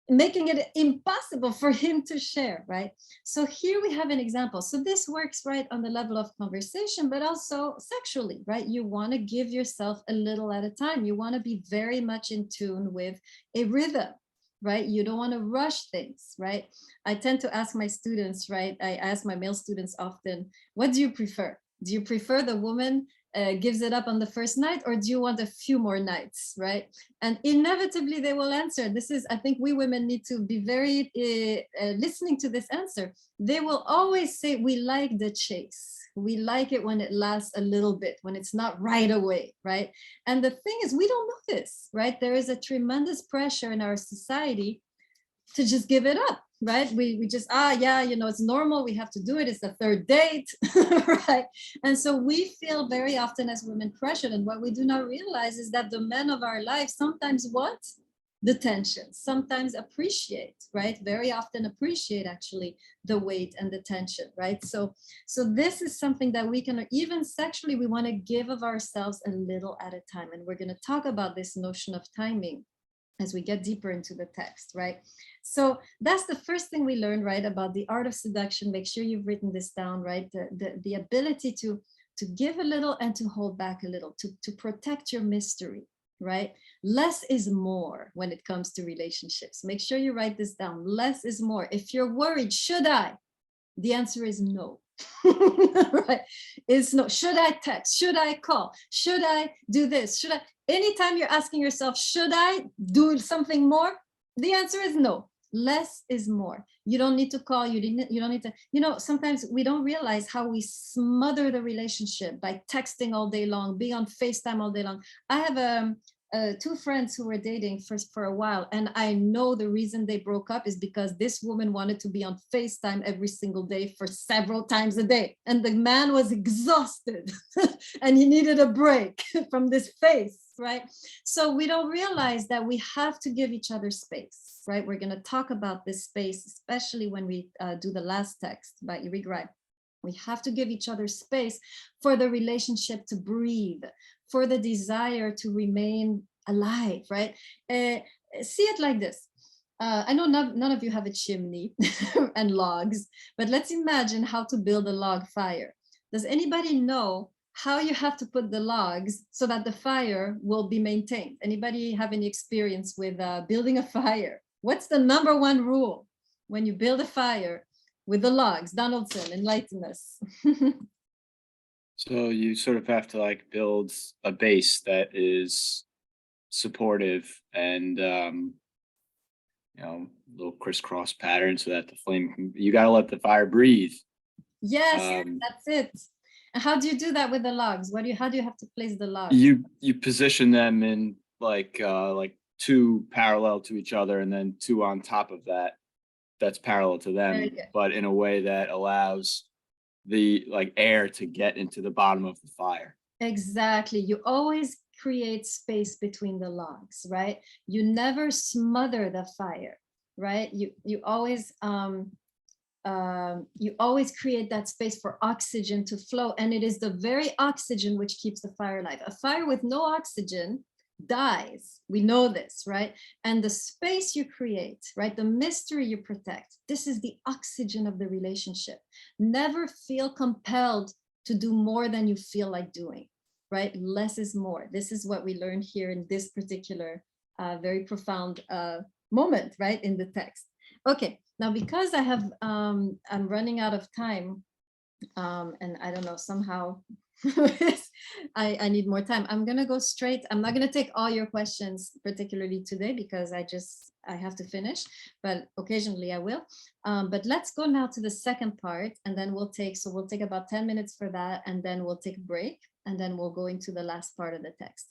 making it impossible for him to share, right? So here we have an example. So this works, right, on the level of conversation, but also sexually, right? You want to give yourself a little at a time. You want to be very much in tune with a rhythm, right? You don't want to rush things, right? I tend to ask my students, right? I ask my male students often, what do you prefer? Do you prefer the woman gives it up on the first night, or do you want a few more nights, right? And inevitably they will answer. This is, I think we women need to be very listening to this answer. They will always say, we like the chase. We like it when it lasts a little bit, when it's not right away, right? And the thing is, we don't know this, right? There is a tremendous pressure in our society to just give it up, right? We just, yeah, you know, it's normal, we have to do it, it's the third date, right? And so we feel very often as women pressured, and what we do not realize is that the men of our life sometimes want the tension, sometimes appreciate, right? Very often appreciate actually the weight and the tension, right? So this is something that we can, even sexually, we want to give of ourselves a little at a time. And we're going to talk about this notion of timing as we get deeper into the text, right? So that's the first thing we learned, right, about the art of seduction. Make sure you've written this down, right? The ability to give a little and to hold back a little, to protect your mystery, right? Less is more when it comes to relationships. Make sure you write this down. Less is more. If you're worried, should I? The answer is no. Right? It's no. Should I text? Should I call? Should I do this? Should I? Anytime you're asking yourself, should I do something more? The answer is no. Less is more. You don't need to call. You don't need to, you know, sometimes we don't realize how we smother the relationship by texting all day long, being on FaceTime all day long. I have two friends who were dating for a while, and I know the reason they broke up is because this woman wanted to be on FaceTime every single day for several times a day, and the man was exhausted and he needed a break from this face, right? So we don't realize that we have to give each other space, right? We're going to talk about this space, especially when we do the last text by Eric Wright. We have to give each other space for the relationship to breathe, for the desire to remain alive, right? See it like this. I know none of you have a chimney and logs, but let's imagine how to build a log fire. Does anybody know how you have to put the logs so that the fire will be maintained? Anybody have any experience with building a fire? What's the #1 rule when you build a fire with the logs? Donaldson, enlighten us. So you sort of have to like build a base that is supportive and you know, little crisscross pattern so that the flame can, you got to let the fire breathe. Yes, that's it. And how do you do that with the logs? How do you have to place the logs? You position them in like two parallel to each other, and then two on top of that that's parallel to them, but in a way that allows the like air to get into the bottom of the fire. Exactly. You always create space between the logs, right? You never smother the fire, right? You always create that space for oxygen to flow, and it is the very oxygen which keeps the fire alive. A fire with no oxygen dies. We know this, right? And the space you create, right, the mystery you protect, this is the oxygen of the relationship. Never feel compelled to do more than you feel like doing, right? Less is more. This is what we learned here in this particular very profound moment, right, in the text. Okay, now because I have I'm running out of time, and I don't know, somehow I need more time. I'm gonna go straight. I'm not gonna take all your questions, particularly today, because I have to finish, but occasionally I will. But let's go now to the second part, and then we'll take about 10 minutes for that, and then we'll take a break, and then we'll go into the last part of the text.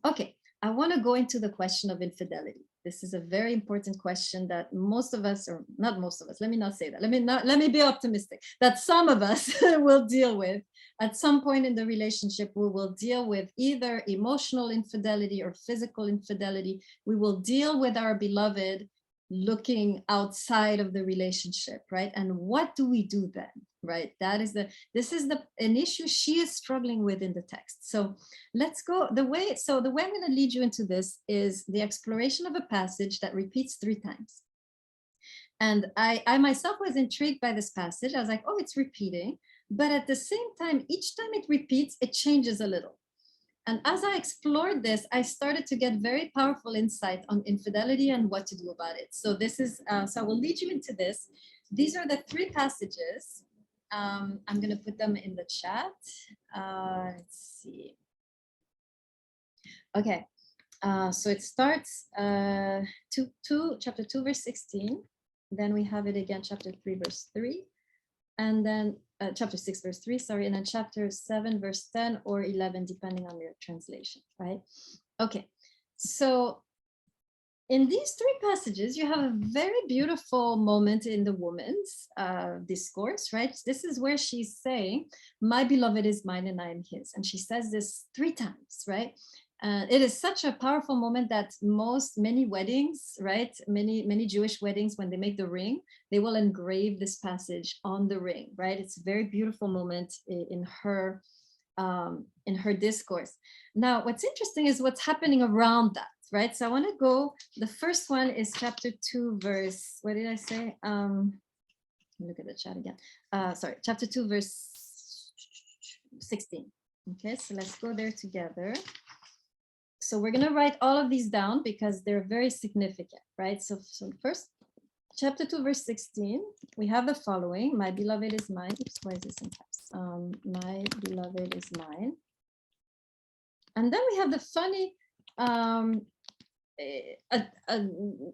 Okay, I want to go into the question of infidelity. This is a very important question that most of us, or not most of us, let me not say that. Let me be optimistic that some of us will deal with. At some point in the relationship, we will deal with either emotional infidelity or physical infidelity. We will deal with our beloved looking outside of the relationship, right? And what do we do then, right? This is an issue she is struggling with in the text. So let's go the way I'm going to lead you into this is the exploration of a passage that repeats 3 times. And I myself was intrigued by this passage. I was like, oh, it's repeating. But at the same time, each time it repeats, it changes a little. And as I explored this, I started to get very powerful insight on infidelity and what to do about it. So this is, so I will lead you into this. These are the 3 passages. I'm going to put them in the chat. Let's see. Okay, so it starts chapter 2, verse 16. Then we have it again, chapter 3, verse 3. And then chapter 6, verse 3, sorry. And then chapter 7, verse 10 or 11, depending on your translation, right? Okay, so in these 3 passages, you have a very beautiful moment in the woman's discourse, right? This is where she's saying, my beloved is mine and I am his. And she says this 3 times, right? It is such a powerful moment that many weddings, right? Many Jewish weddings, when they make the ring, they will engrave this passage on the ring, right? It's a very beautiful moment in her discourse. Now, what's interesting is what's happening around that, right? So I want to go, the first one is chapter 2, verse, what did I say? Look at the chat again. Sorry, chapter 2, verse 16. Okay, so let's go there together. So we're going to write all of these down because they're very significant, right? So first, chapter 2, verse 16, we have the following. My beloved is mine. Oops, why is this in caps? My beloved is mine. And then we have the funny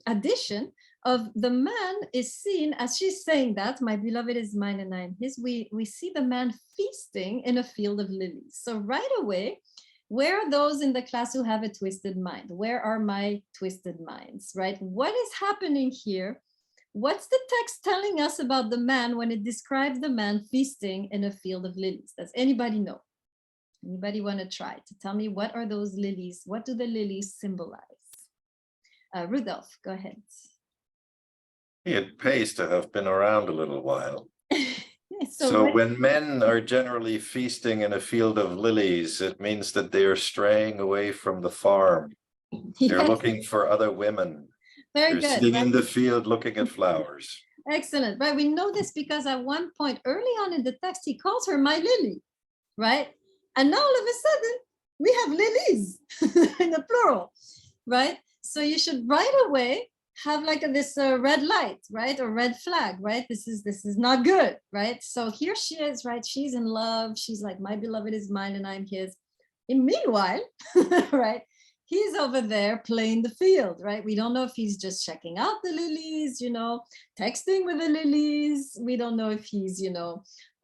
addition of the man is seen, as she's saying that, my beloved is mine and I am his. We see the man feasting in a field of lilies. So right away, where are those in the class who have a twisted mind? Where are my twisted minds, right? What is happening here? What's the text telling us about the man when it describes the man feasting in a field of lilies? Does anybody know? Anybody want to try to tell me what are those lilies? What do the lilies symbolize? Rudolph, go ahead. It pays to have been around a little while. So So when men are generally feasting in a field of lilies, it means that they are straying away from the farm. They're Yes. looking for other women. Very They're good. sitting Right? in the field looking at flowers. Excellent. Right. We know this because at one point early on in the text, he calls her my lily, right? And now all of a sudden we have lilies in the plural, right? So you should right away have like this red light, right? Or red flag, right? This is not good, right? So here she is, right? She's in love. She's like, my beloved is mine and I'm his. And meanwhile, right? He's over there playing the field, right? We don't know if he's just checking out the lilies, texting with the lilies. We don't know if he's,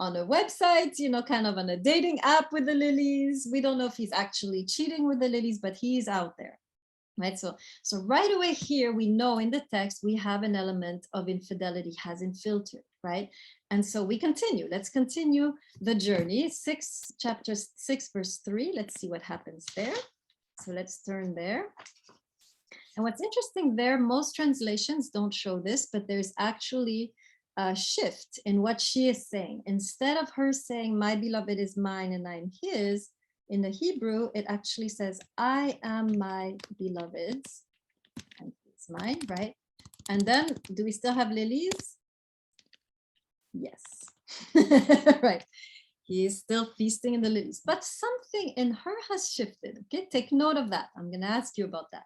on a website, kind of on a dating app with the lilies. We don't know if he's actually cheating with the lilies, but he's out there. Right, so right away here, we know in the text, we have an element of infidelity has infiltrated, right? And so we continue, let's continue the journey. Chapter 6, verse 3, let's see what happens there. So let's turn there. And what's interesting there, most translations don't show this, but there's actually a shift in what she is saying. Instead of her saying, my beloved is mine and I'm his, in the Hebrew, it actually says, I am my beloved's, and it's mine, right? And then, do we still have lilies? Yes, right. He is still feasting in the lilies, but something in her has shifted, okay? Take note of that. I'm gonna ask you about that.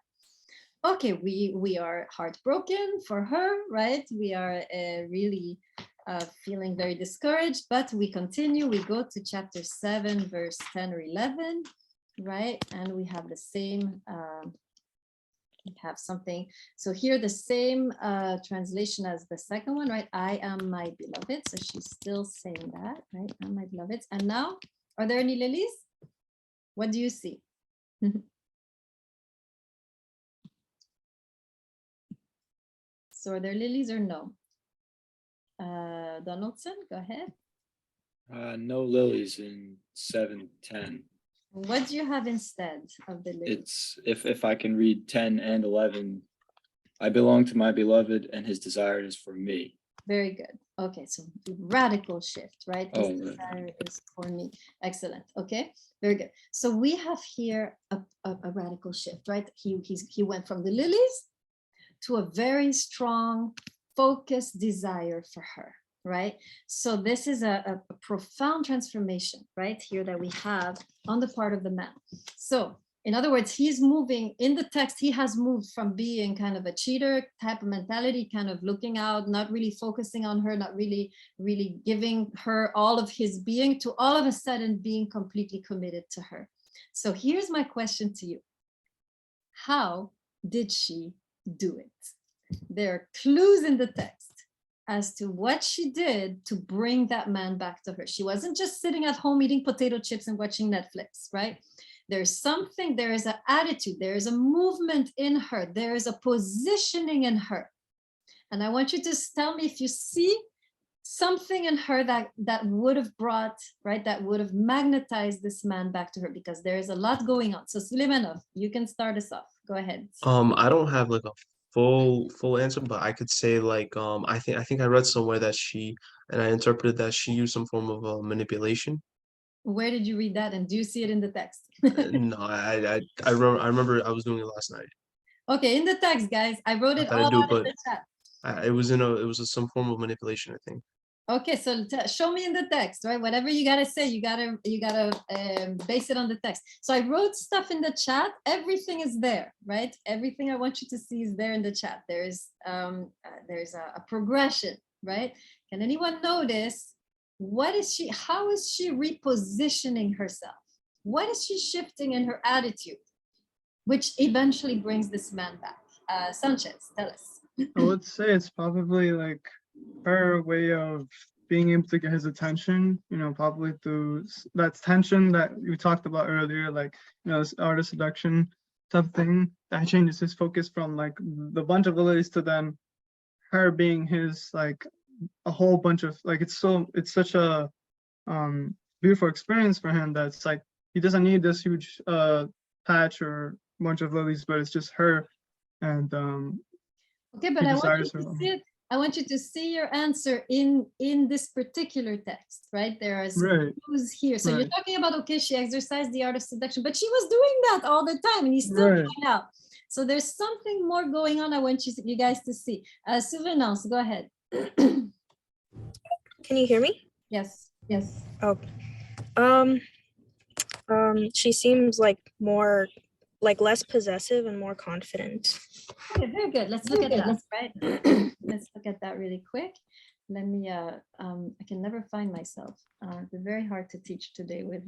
Okay, we are heartbroken for her, right? We are really feeling very discouraged, but we continue. We go to chapter 7, verse 10 or 11, right? And we have the same, we have something. So here the same translation as the second one, right? I am my beloved. So she's still saying that, right? I'm my beloved. And now, are there any lilies? What do you see? So are there lilies or no? Donaldson, go ahead. No lilies in 7:10. What do you have instead of the lilies? It's if I can read 10 and 11. I belong to my beloved, and his desire is for me. Very good. Okay, so radical shift, right? His Oh, yeah. desire is for me. Excellent. Okay, very good. So we have here a radical shift, right? He went from the lilies to a very strong, focused desire for her, right? So this is a profound transformation, right, here that we have on the part of the man. So in other words, he's moving in the text, he has moved from being kind of a cheater type of mentality, kind of looking out, not really focusing on her, not really giving her all of his being, to all of a sudden being completely committed to her. So here's my question to you. How did she do it? There are clues in the text as to what she did to bring that man back to her. She wasn't just sitting at home eating potato chips and watching Netflix, right? There's something, there is an attitude, there is a movement in her, there is a positioning in her. And I want you to tell me if you see something in her that would have brought, right, that would have magnetized this man back to her, because there is a lot going on. So Suleimanov, you can start us off. Go ahead. I don't have like a full answer, but I could say like I think I read somewhere that I interpreted that she used some form of manipulation. Where did you read that, and do you see it in the text? No, I remember I was doing it last night. Okay, in the text, guys, I wrote it thought all I'd do out it, in the chat. It was some form of manipulation, I think. Okay, so show me in the text, right? Whatever you gotta say, you gotta base it on the text. So I wrote stuff in the chat. Everything is there, right? Everything I want you to see is there in the chat. There's a progression, right? Can anyone notice what is she? How is she repositioning herself? What is she shifting in her attitude, which eventually brings this man back? Sanchez, tell us. I would say it's probably like her way of being able to get his attention, probably through that tension that you talked about earlier, like, this art of seduction type thing that changes his focus from like the bunch of lilies to then her being his, like a whole bunch of, like, it's such a beautiful experience for him that's like, he doesn't need this huge patch or bunch of lilies, but it's just her. And okay, but I want you to see it. I want you to see your answer in this particular text, right? There are clues here. So you're talking about, okay, she exercised the art of seduction, but she was doing that all the time, and he's still doing out. So there's something more going on. I want you guys to see. Souvenance, go ahead. Can you hear me? Yes. Yes. Oh. She seems like more, like less possessive and more confident. Okay, very good. Let's look at that, right? Let's look at that really quick. Let me, I can never find myself. It's very hard to teach today with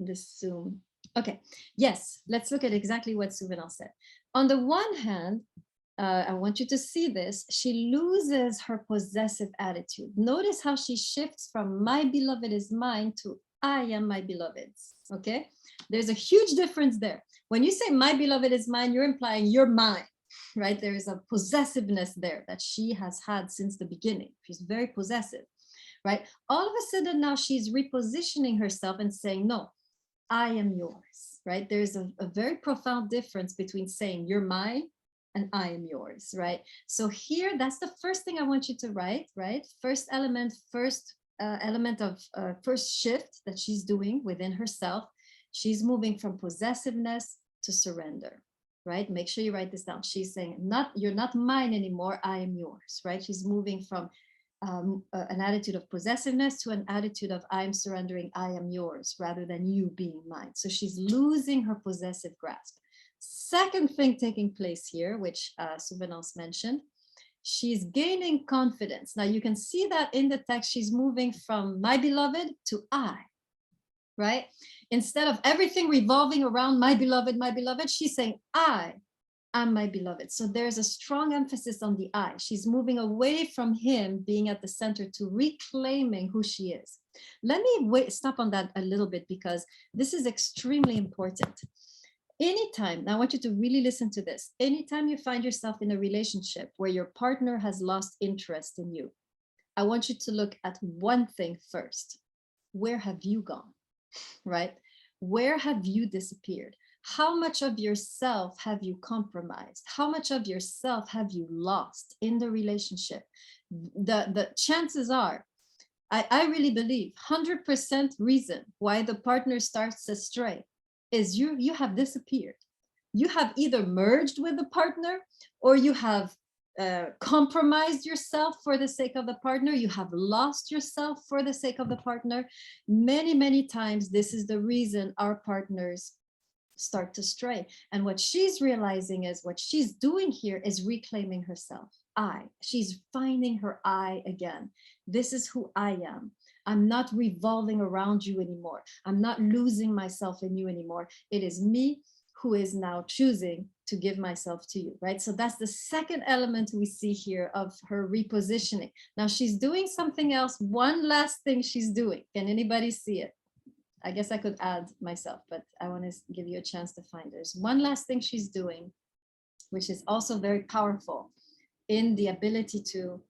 this Zoom. Okay, yes, let's look at exactly what Souvenance said. On the one hand, I want you to see this. She loses her possessive attitude. Notice how she shifts from my beloved is mine to I am my beloved's, okay? There's a huge difference there. When you say my beloved is mine, you're implying you're mine, right? There is a possessiveness there that she has had since the beginning. She's very possessive, right? All of a sudden now she's repositioning herself and saying, no, I am yours, right? There's a very profound difference between saying you're mine and I am yours, right? So here, that's the first thing I want you to write, right? First element, first shift that she's doing within herself. She's moving from possessiveness to surrender, right? Make sure you write this down. She's saying, you're not mine anymore, I am yours, right? She's moving from an attitude of possessiveness to an attitude of I'm surrendering, I am yours, rather than you being mine. So she's losing her possessive grasp. Second thing taking place here, which Souvenance mentioned, she's gaining confidence. Now you can see that in the text, she's moving from my beloved to I, right? Instead of everything revolving around my beloved, she's saying I am my beloved. So there's a strong emphasis on the I. She's moving away from him being at the center to reclaiming who she is. Let me stop on that a little bit, because this is extremely important. Anytime, now I want you to really listen to this. Anytime you find yourself in a relationship where your partner has lost interest in you, I want you to look at one thing first. Where have you gone, right? Where have you disappeared? how much of yourself have you compromised? How much of yourself have you lost in the relationship? The chances are, I really believe 100% reason why the partner starts astray is you have disappeared. You have either merged with the partner, or you have compromised yourself for the sake of the partner. You have lost yourself for the sake of the partner. Many, many times, this is the reason our partners start to stray. And what she's realizing is what she's doing here is reclaiming herself. She's finding her I again. This is who I am. I'm not revolving around you anymore. I'm not losing myself in you anymore. It is me who is now choosing to give myself to you, right? So that's the second element we see here of her repositioning. Now she's doing something else. One last thing she's doing. Can anybody see it? I guess I could add myself, but I want to give you a chance to find it. There's one last thing she's doing, which is also very powerful in the ability to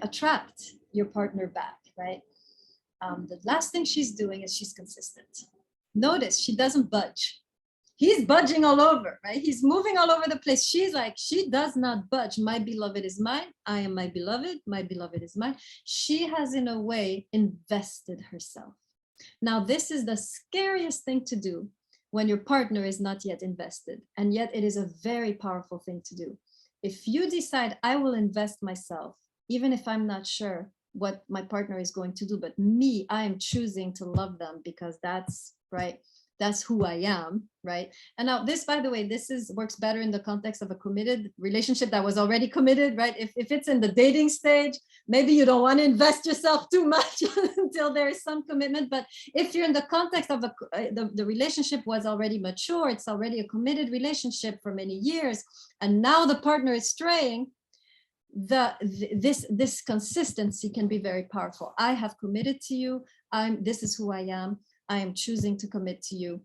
attract your partner back, right? The last thing she's doing is she's consistent. Notice she doesn't budge. He's budging all over, right? He's moving all over the place. She's like, she does not budge. My beloved is mine. I am my beloved. My beloved is mine. She has, in a way, invested herself. Now, this is the scariest thing to do when your partner is not yet invested. And yet it is a very powerful thing to do. If you decide, I will invest myself, even if I'm not sure what my partner is going to do, but me, I am choosing to love them because that's right. That's who I am, right? And now this, by the way, works better in the context of a committed relationship that was already committed, right? If it's in the dating stage, maybe you don't want to invest yourself too much until there is some commitment. But if you're in the context of the relationship was already mature, it's already a committed relationship for many years, and now the partner is straying, this consistency can be very powerful. I have committed to you. This is who I am. I am choosing to commit to you,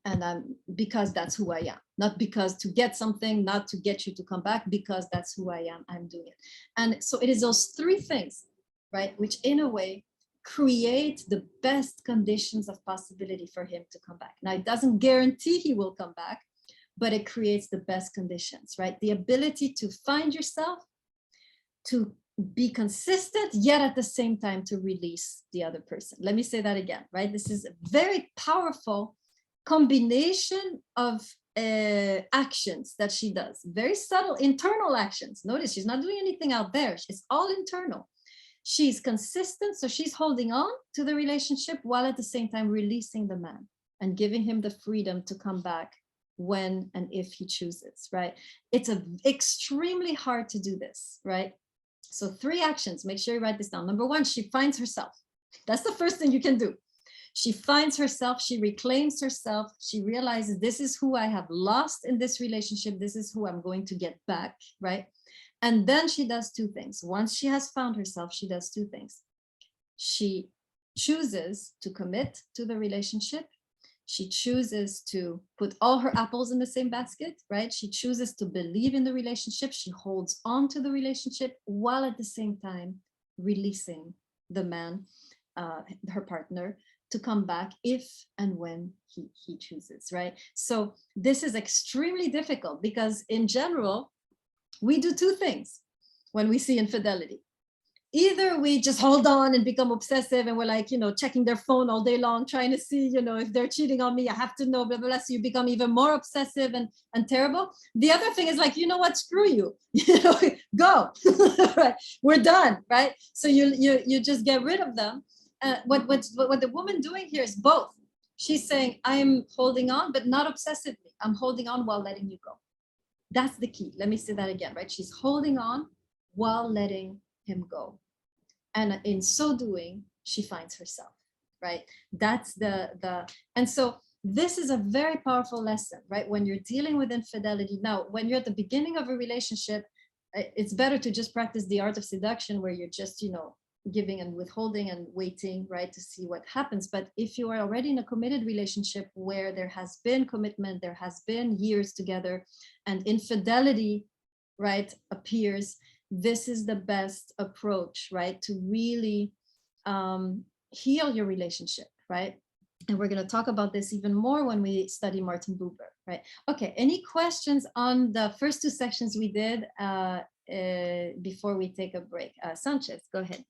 and because that's who I am, not because to get something, not to get you to come back, because that's who I am. I'm doing it. And so it is those three things, right, which in a way create the best conditions of possibility for him to come back. Now, it doesn't guarantee he will come back, but it creates the best conditions, right? The ability to find yourself, to be consistent, yet at the same time to release the other person. Let me say that again, right? This is a very powerful combination of actions that she does. Very subtle internal actions. Notice she's not doing anything out there. It's all internal. She's consistent, so she's holding on to the relationship while at the same time releasing the man and giving him the freedom to come back when and if he chooses, right? It's extremely hard to do this, right? So 3 actions, make sure you write this down. Number 1, she finds herself. That's the first thing you can do. She finds herself, she reclaims herself, she realizes this is who I have lost in this relationship, this is who I'm going to get back, right? And then she does 2 things. Once she has found herself, she does 2 things. She chooses to commit to the relationship. She chooses to put all her apples in the same basket, right? She chooses to believe in the relationship. She holds on to the relationship while at the same time releasing the man, her partner, to come back if and when he chooses, right? So this is extremely difficult because in general, we do 2 things when we see infidelity. Either we just hold on and become obsessive and we're like, checking their phone all day long, trying to see, if they're cheating on me, I have to know, blah, blah, blah. So you become even more obsessive and terrible. The other thing is like, you know what, screw you, go, right? We're done, right? So you just get rid of them. What the woman doing here is both. She's saying, I'm holding on, but not obsessively. I'm holding on while letting you go. That's the key. Let me say that again, right? She's holding on while letting him go. And in so doing, she finds herself, right? That's and so this is a very powerful lesson, right? When you're dealing with infidelity. Now, when you're at the beginning of a relationship, it's better to just practice the art of seduction where you're just, giving and withholding and waiting, right, to see what happens. But if you are already in a committed relationship where there has been commitment, there has been years together, and infidelity, right, appears, this is the best approach, right, to really heal your relationship, right? And we're going to talk about this even more when we study Martin Buber, right? Okay, any questions on the first two sections we did before we take a break? Sanchez, go ahead.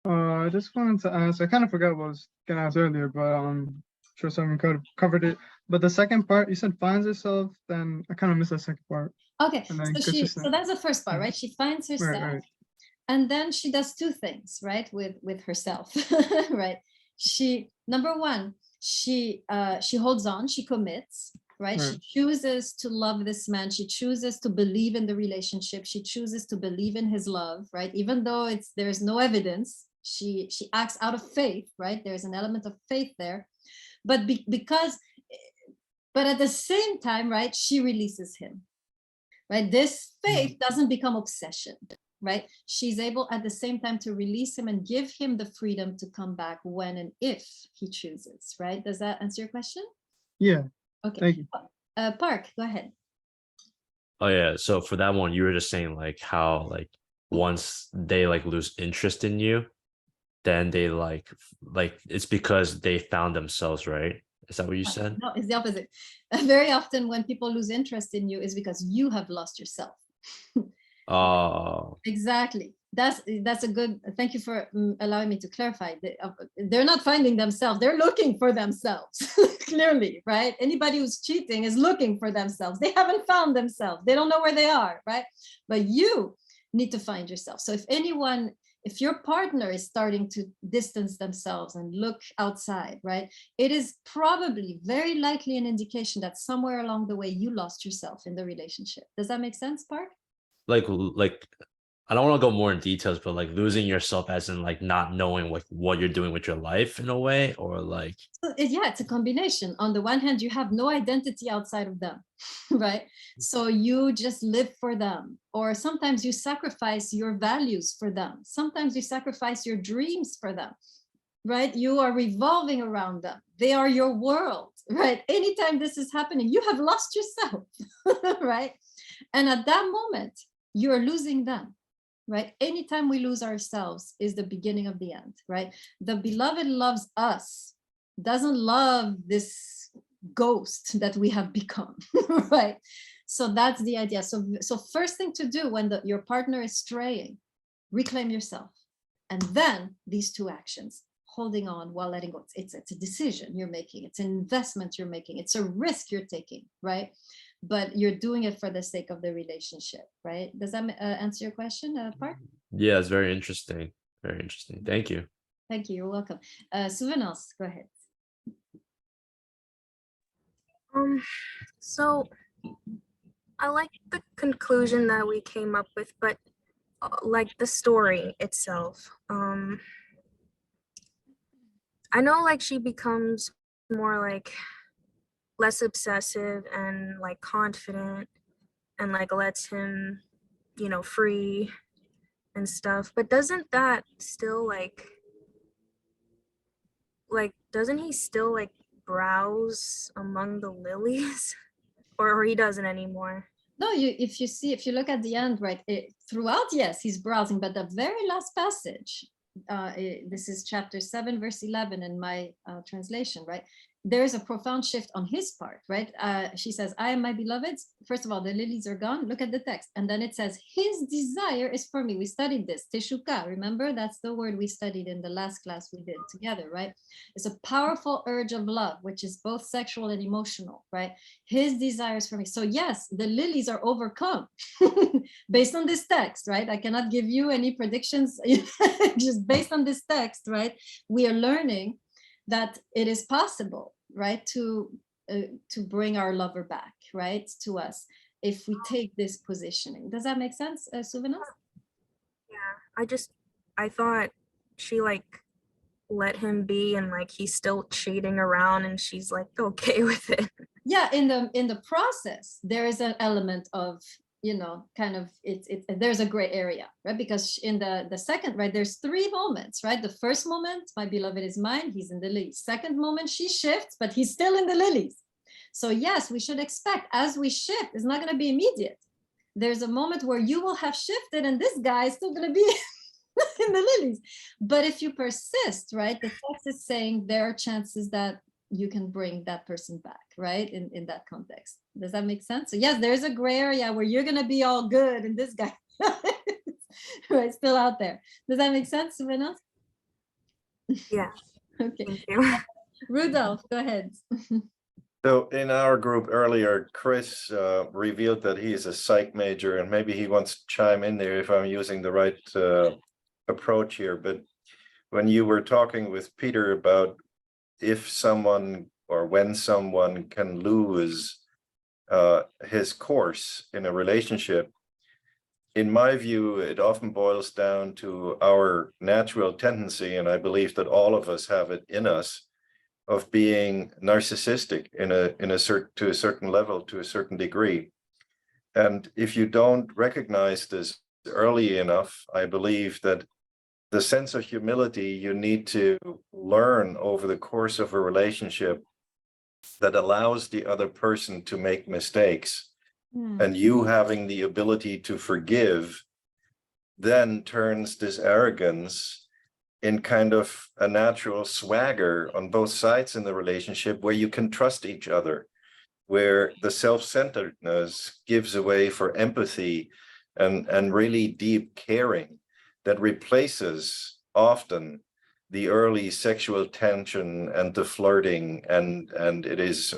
I just wanted to ask, I kind of forgot what I was gonna ask earlier, but sure someone could have covered it. But the second part, you said finds herself, then I kind of missed the second part. Okay, And then so that's the first part, Yeah. right? She finds herself, right. and then she does two things, right? With herself, right? She, number one, she holds on, she commits, right? She Right. chooses to love this man. She chooses to believe in the relationship. She chooses to believe in his love, right? Even though there's no evidence, she acts out of faith, right? There's an element of faith there, but but at the same time, right, she releases him, right? This faith doesn't become obsession, right? She's able at the same time to release him and give him the freedom to come back when and if he chooses, right? Does that answer your question? Yeah. Okay. Thank you. Park, go ahead. Oh yeah. So for that one, you were just saying like how like once they like lose interest in you, then they like it's because they found themselves, right? Is that what you said? No, it's the opposite. Very often when people lose interest in you is because you have lost yourself. Oh, Exactly. That's a good, thank you for allowing me to clarify. They're not finding themselves, they're looking for themselves, clearly, right? Anybody who's cheating is looking for themselves. They haven't found themselves. They don't know where they are, right? But you need to find yourself. So if your partner is starting to distance themselves and look outside, right, it is probably very likely an indication that somewhere along the way you lost yourself in the relationship. Does that make sense, Park? like I don't want to go more in details, but like losing yourself as in like not knowing like what you're doing with your life in a way, or like Yeah, it's a combination. On the one hand, you have no identity outside of them, right? So you just live for them, or sometimes you sacrifice your values for them. Sometimes you sacrifice your dreams for them, right? You are revolving around them. They are your world, right? Anytime this is happening, you have lost yourself, right? And at that moment, you're losing them, right? Anytime we lose ourselves is the beginning of the end, right? The beloved loves us, doesn't love this ghost that we have become, right? So that's the idea. So first thing to do when your partner is straying, reclaim yourself. And then these two actions, holding on while letting go. It's a decision you're making. It's an investment you're making. It's a risk you're taking, right? But you're doing it for the sake of the relationship, right? Does that answer your question, Park? yeah, it's very interesting. Very interesting. Thank you. Thank you. You're welcome. Souvenos, go ahead. So I like the conclusion that we came up with, but like the story itself. I know like she becomes more like less obsessive and like confident and like lets him, free and stuff. But doesn't that still like doesn't he still like browse among the lilies? or he doesn't anymore? No, if you look at the end, right, throughout, yes, he's browsing, but the very last passage, this is chapter 7, verse 11 in my translation, right? There's a profound shift on his part, right? She says, I am my beloved's. First of all, the lilies are gone. Look at the text. And then it says, his desire is for me. We studied this, teshuka. Remember, that's the word we studied in the last class we did together, right? It's a powerful urge of love, which is both sexual and emotional, right? His desires for me. So yes, the lilies are overcome based on this text, right? I cannot give you any predictions just based on this text, right? We are learning that it is possible, right, to bring our lover back, right, to us if we take this positioning. Does that make sense, Souvenos? Yeah, I thought she like let him be and like he's still cheating around and she's like okay with it. Yeah, in the process there is an element of kind of there's a gray area, right? Because in the second, right, there's 3 moments, right? The first moment, my beloved is mine, he's in the lilies. Second moment, she shifts, but he's still in the lilies. So yes, we should expect as we shift, it's not going to be immediate. There's a moment where you will have shifted and this guy is still going to be in the lilies. But if you persist, right, the text is saying there are chances that you can bring that person back, right? In that context. Does that make sense? So yes, there's a gray area where you're gonna be all good and this guy right, still out there. Does that make sense, Savannah? Yeah. Okay. Thank you. Rudolph, go ahead. So in our group earlier, Chris revealed that he is a psych major, and maybe he wants to chime in there if I'm using the right approach here. But when you were talking with Peter about if someone or when someone can lose his course in a relationship, in my view, it often boils down to our natural tendency, and I believe that all of us have it in us, of being narcissistic to a certain level, to a certain degree. And if you don't recognize this early enough, I believe that the sense of humility you need to learn over the course of a relationship that allows the other person to make mistakes, and you having the ability to forgive, then turns this arrogance in kind of a natural swagger on both sides in the relationship, where you can trust each other, where the self-centeredness gives way for empathy and really deep caring that replaces often the early sexual tension and the flirting, and it is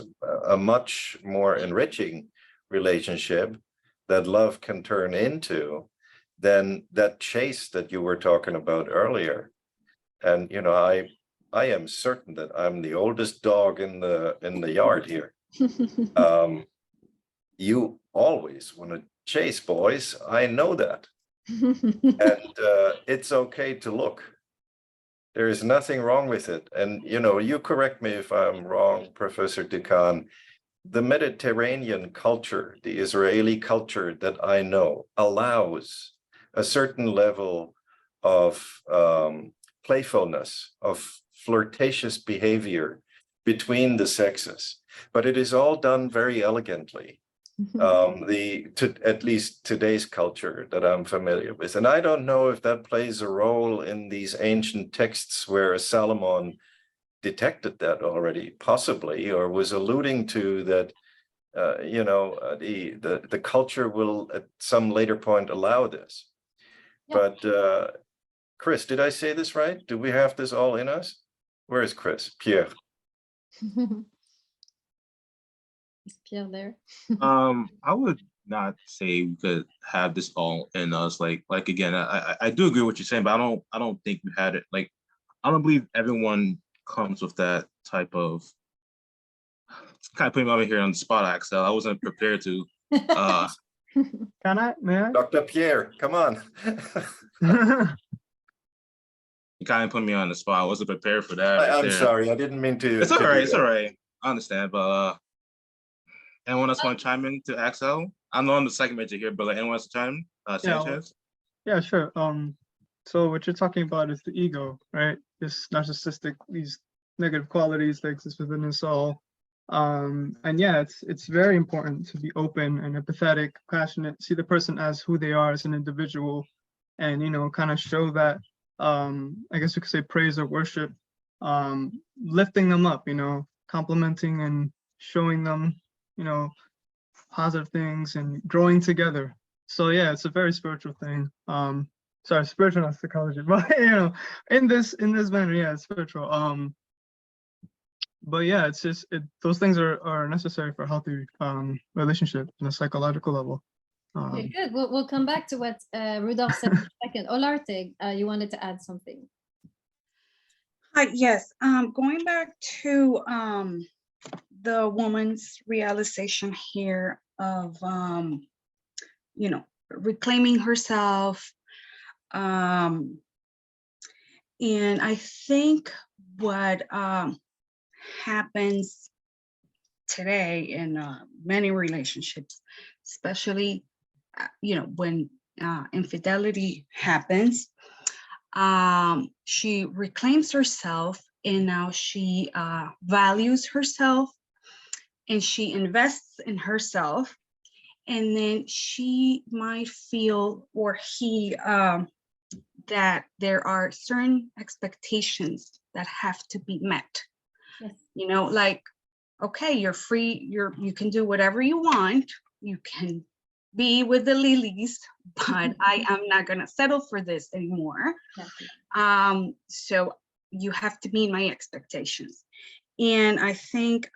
a much more enriching relationship that love can turn into than that chase that you were talking about earlier. And you know, I am certain that I'm the oldest dog in the yard here. You always want to chase, boys. I know that. And it's okay to look. There is nothing wrong with it. And you know, you correct me if I'm wrong, Professor Dekan. The Mediterranean culture, the Israeli culture that I know, allows a certain level of playfulness, of flirtatious behavior between the sexes, but it is all done very elegantly. At least today's culture that I'm familiar with, and I don't know if that plays a role in these ancient texts where Solomon detected that already, possibly, or was alluding to that. The culture will at some later point allow this. But Chris, did I say this right? Do we have this all in us? Where is Chris? Pierre. Is Pierre there? I would not say we could have this all in us. Like again, I do agree with what you're saying, but I don't think we had it. Like, I don't believe everyone comes with that type of. Kind of putting me over here on the spot, Axel. I wasn't prepared to. Can I? May I? Dr. Pierre, come on. You kind of put me on the spot. I wasn't prepared for that. I'm sorry. I didn't mean to. It's all right. It's all right. I understand. But anyone else want to chime in to Axel? I know I'm the second major here, but like, anyone else to chime in? Sanchez? Yeah, sure. So what you're talking about is the ego, right? This narcissistic, these negative qualities that exist within us all. And yeah, it's very important to be open and empathetic, passionate, see the person as who they are as an individual, and you know, kind of show that I guess you could say praise or worship, lifting them up, you know, complimenting and showing them, you know, positive things and growing together. So yeah, it's a very spiritual thing. Sorry, spiritual, not psychology, but you know, in this manner, yeah, it's spiritual. But yeah, it's just those things are necessary for a healthy relationship on a psychological level. Okay, good. We'll come back to what Rudolph said in a second. Olarte, you wanted to add something. Hi, yes. Going back to the woman's realization here of you know, reclaiming herself. And I think what happens today in many relationships, especially you know, when infidelity happens, she reclaims herself, and now she values herself, and she invests in herself, and then she might feel, or he, that there are certain expectations that have to be met. Yes. you know, like, okay, you're free, you can do whatever you want, you can be with the lilies, but I am not gonna settle for this anymore. So you have to meet my expectations. And I think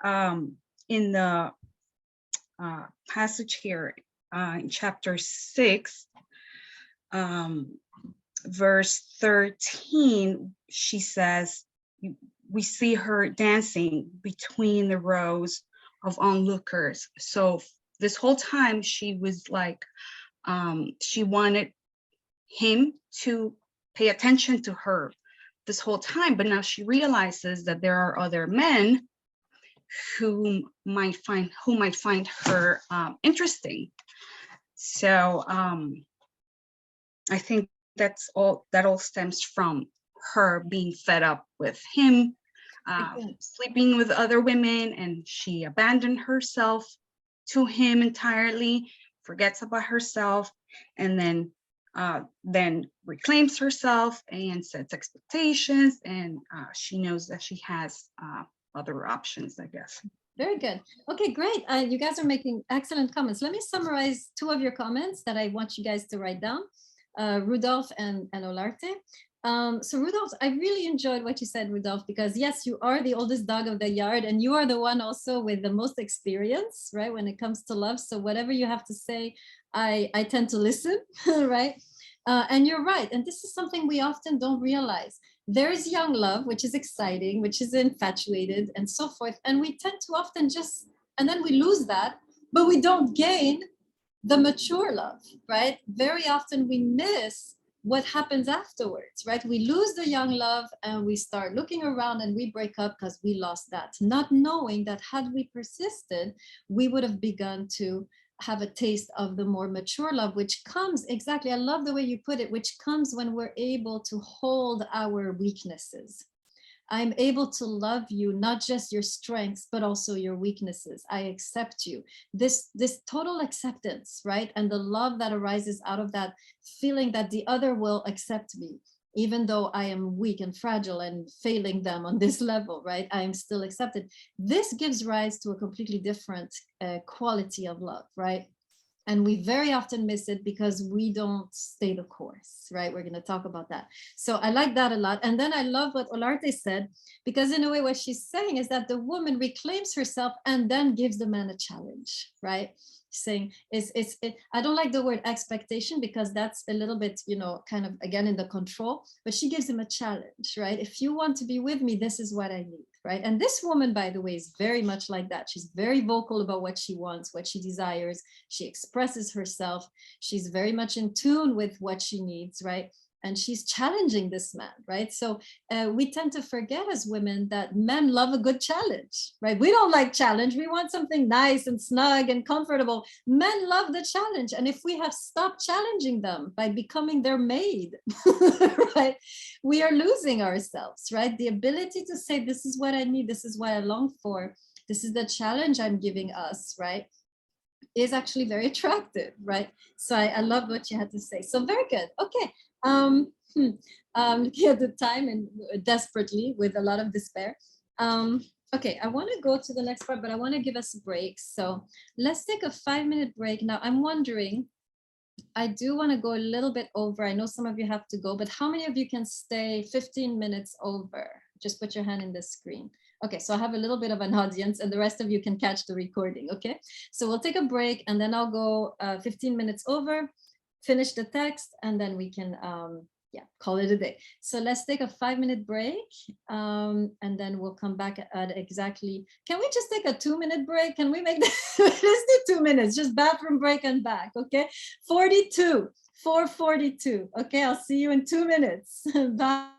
in the passage here in chapter 6, verse 13, she says, we see her dancing between the rows of onlookers. So this whole time she was like, she wanted him to pay attention to her this whole time, but now she realizes that there are other men who might find her interesting. So I think that all stems from her being fed up with him, sleeping with other women, and she abandoned herself to him entirely, forgets about herself, and then reclaims herself and sets expectations, and she knows that she has other options, I guess. Very good. Okay, great. You guys are making excellent comments. Let me summarize 2 of your comments that I want you guys to write down, Rudolph and Olarte. So Rudolph, I really enjoyed what you said, Rudolph, because yes, you are the oldest dog of the yard, and you are the one also with the most experience, right, when it comes to love. So whatever you have to say, I tend to listen, right? And you're right. And this is something we often don't realize. There is young love, which is exciting, which is infatuated and so forth. And we tend to often and then we lose that, but we don't gain the mature love, right? Very often we miss what happens afterwards, right? We lose the young love and we start looking around and we break up because we lost that, not knowing that had we persisted, we would have begun to have a taste of the more mature love, which comes exactly, I love the way you put it, which comes when we're able to hold our weaknesses. I'm able to love you, not just your strengths, but also your weaknesses. I accept you. This total acceptance, right? And the love that arises out of that feeling that the other will accept me, even though I am weak and fragile and failing them on this level, right? I am still accepted. This gives rise to a completely different quality of love, right? And we very often miss it because we don't stay the course, right? We're going to talk about that. So I like that a lot. And then I love what Olarte said, because in a way what she's saying is that the woman reclaims herself and then gives the man a challenge, right? Saying I don't like the word expectation because that's a little bit, you know, kind of again in the control, but she gives him a challenge, right? If you want to be with me, this is what I need, right? And this woman, by the way, is very much like that. She's very vocal about what she wants, what she desires. She expresses herself. She's very much in tune with what she needs, right? And she's challenging this man, right? So we tend to forget as women that men love a good challenge, right? We don't like challenge. We want something nice and snug and comfortable. Men love the challenge. And if we have stopped challenging them by becoming their maid, right? We are losing ourselves, right? The ability to say, this is what I need. This is what I long for. This is the challenge I'm giving us, right? Is actually very attractive, right? So I love what you had to say. So very good. Okay. Looking at the time and desperately with a lot of despair. Okay, I want to go to the next part, but I want to give us a break. So let's take a 5-minute break. Now I'm wondering, I do want to go a little bit over. I know some of you have to go, but how many of you can stay 15 minutes over? Just put your hand in the screen. Okay, so I have a little bit of an audience and the rest of you can catch the recording, okay? So we'll take a break and then I'll go 15 minutes over, finish the text, and then we can call it a day. So let's take a 5-minute break and then we'll come back at exactly, can we just take a 2-minute break? Can we make that, let's do 2 minutes, just bathroom break and back, okay? 4:42, okay? I'll see you in 2 minutes, bye.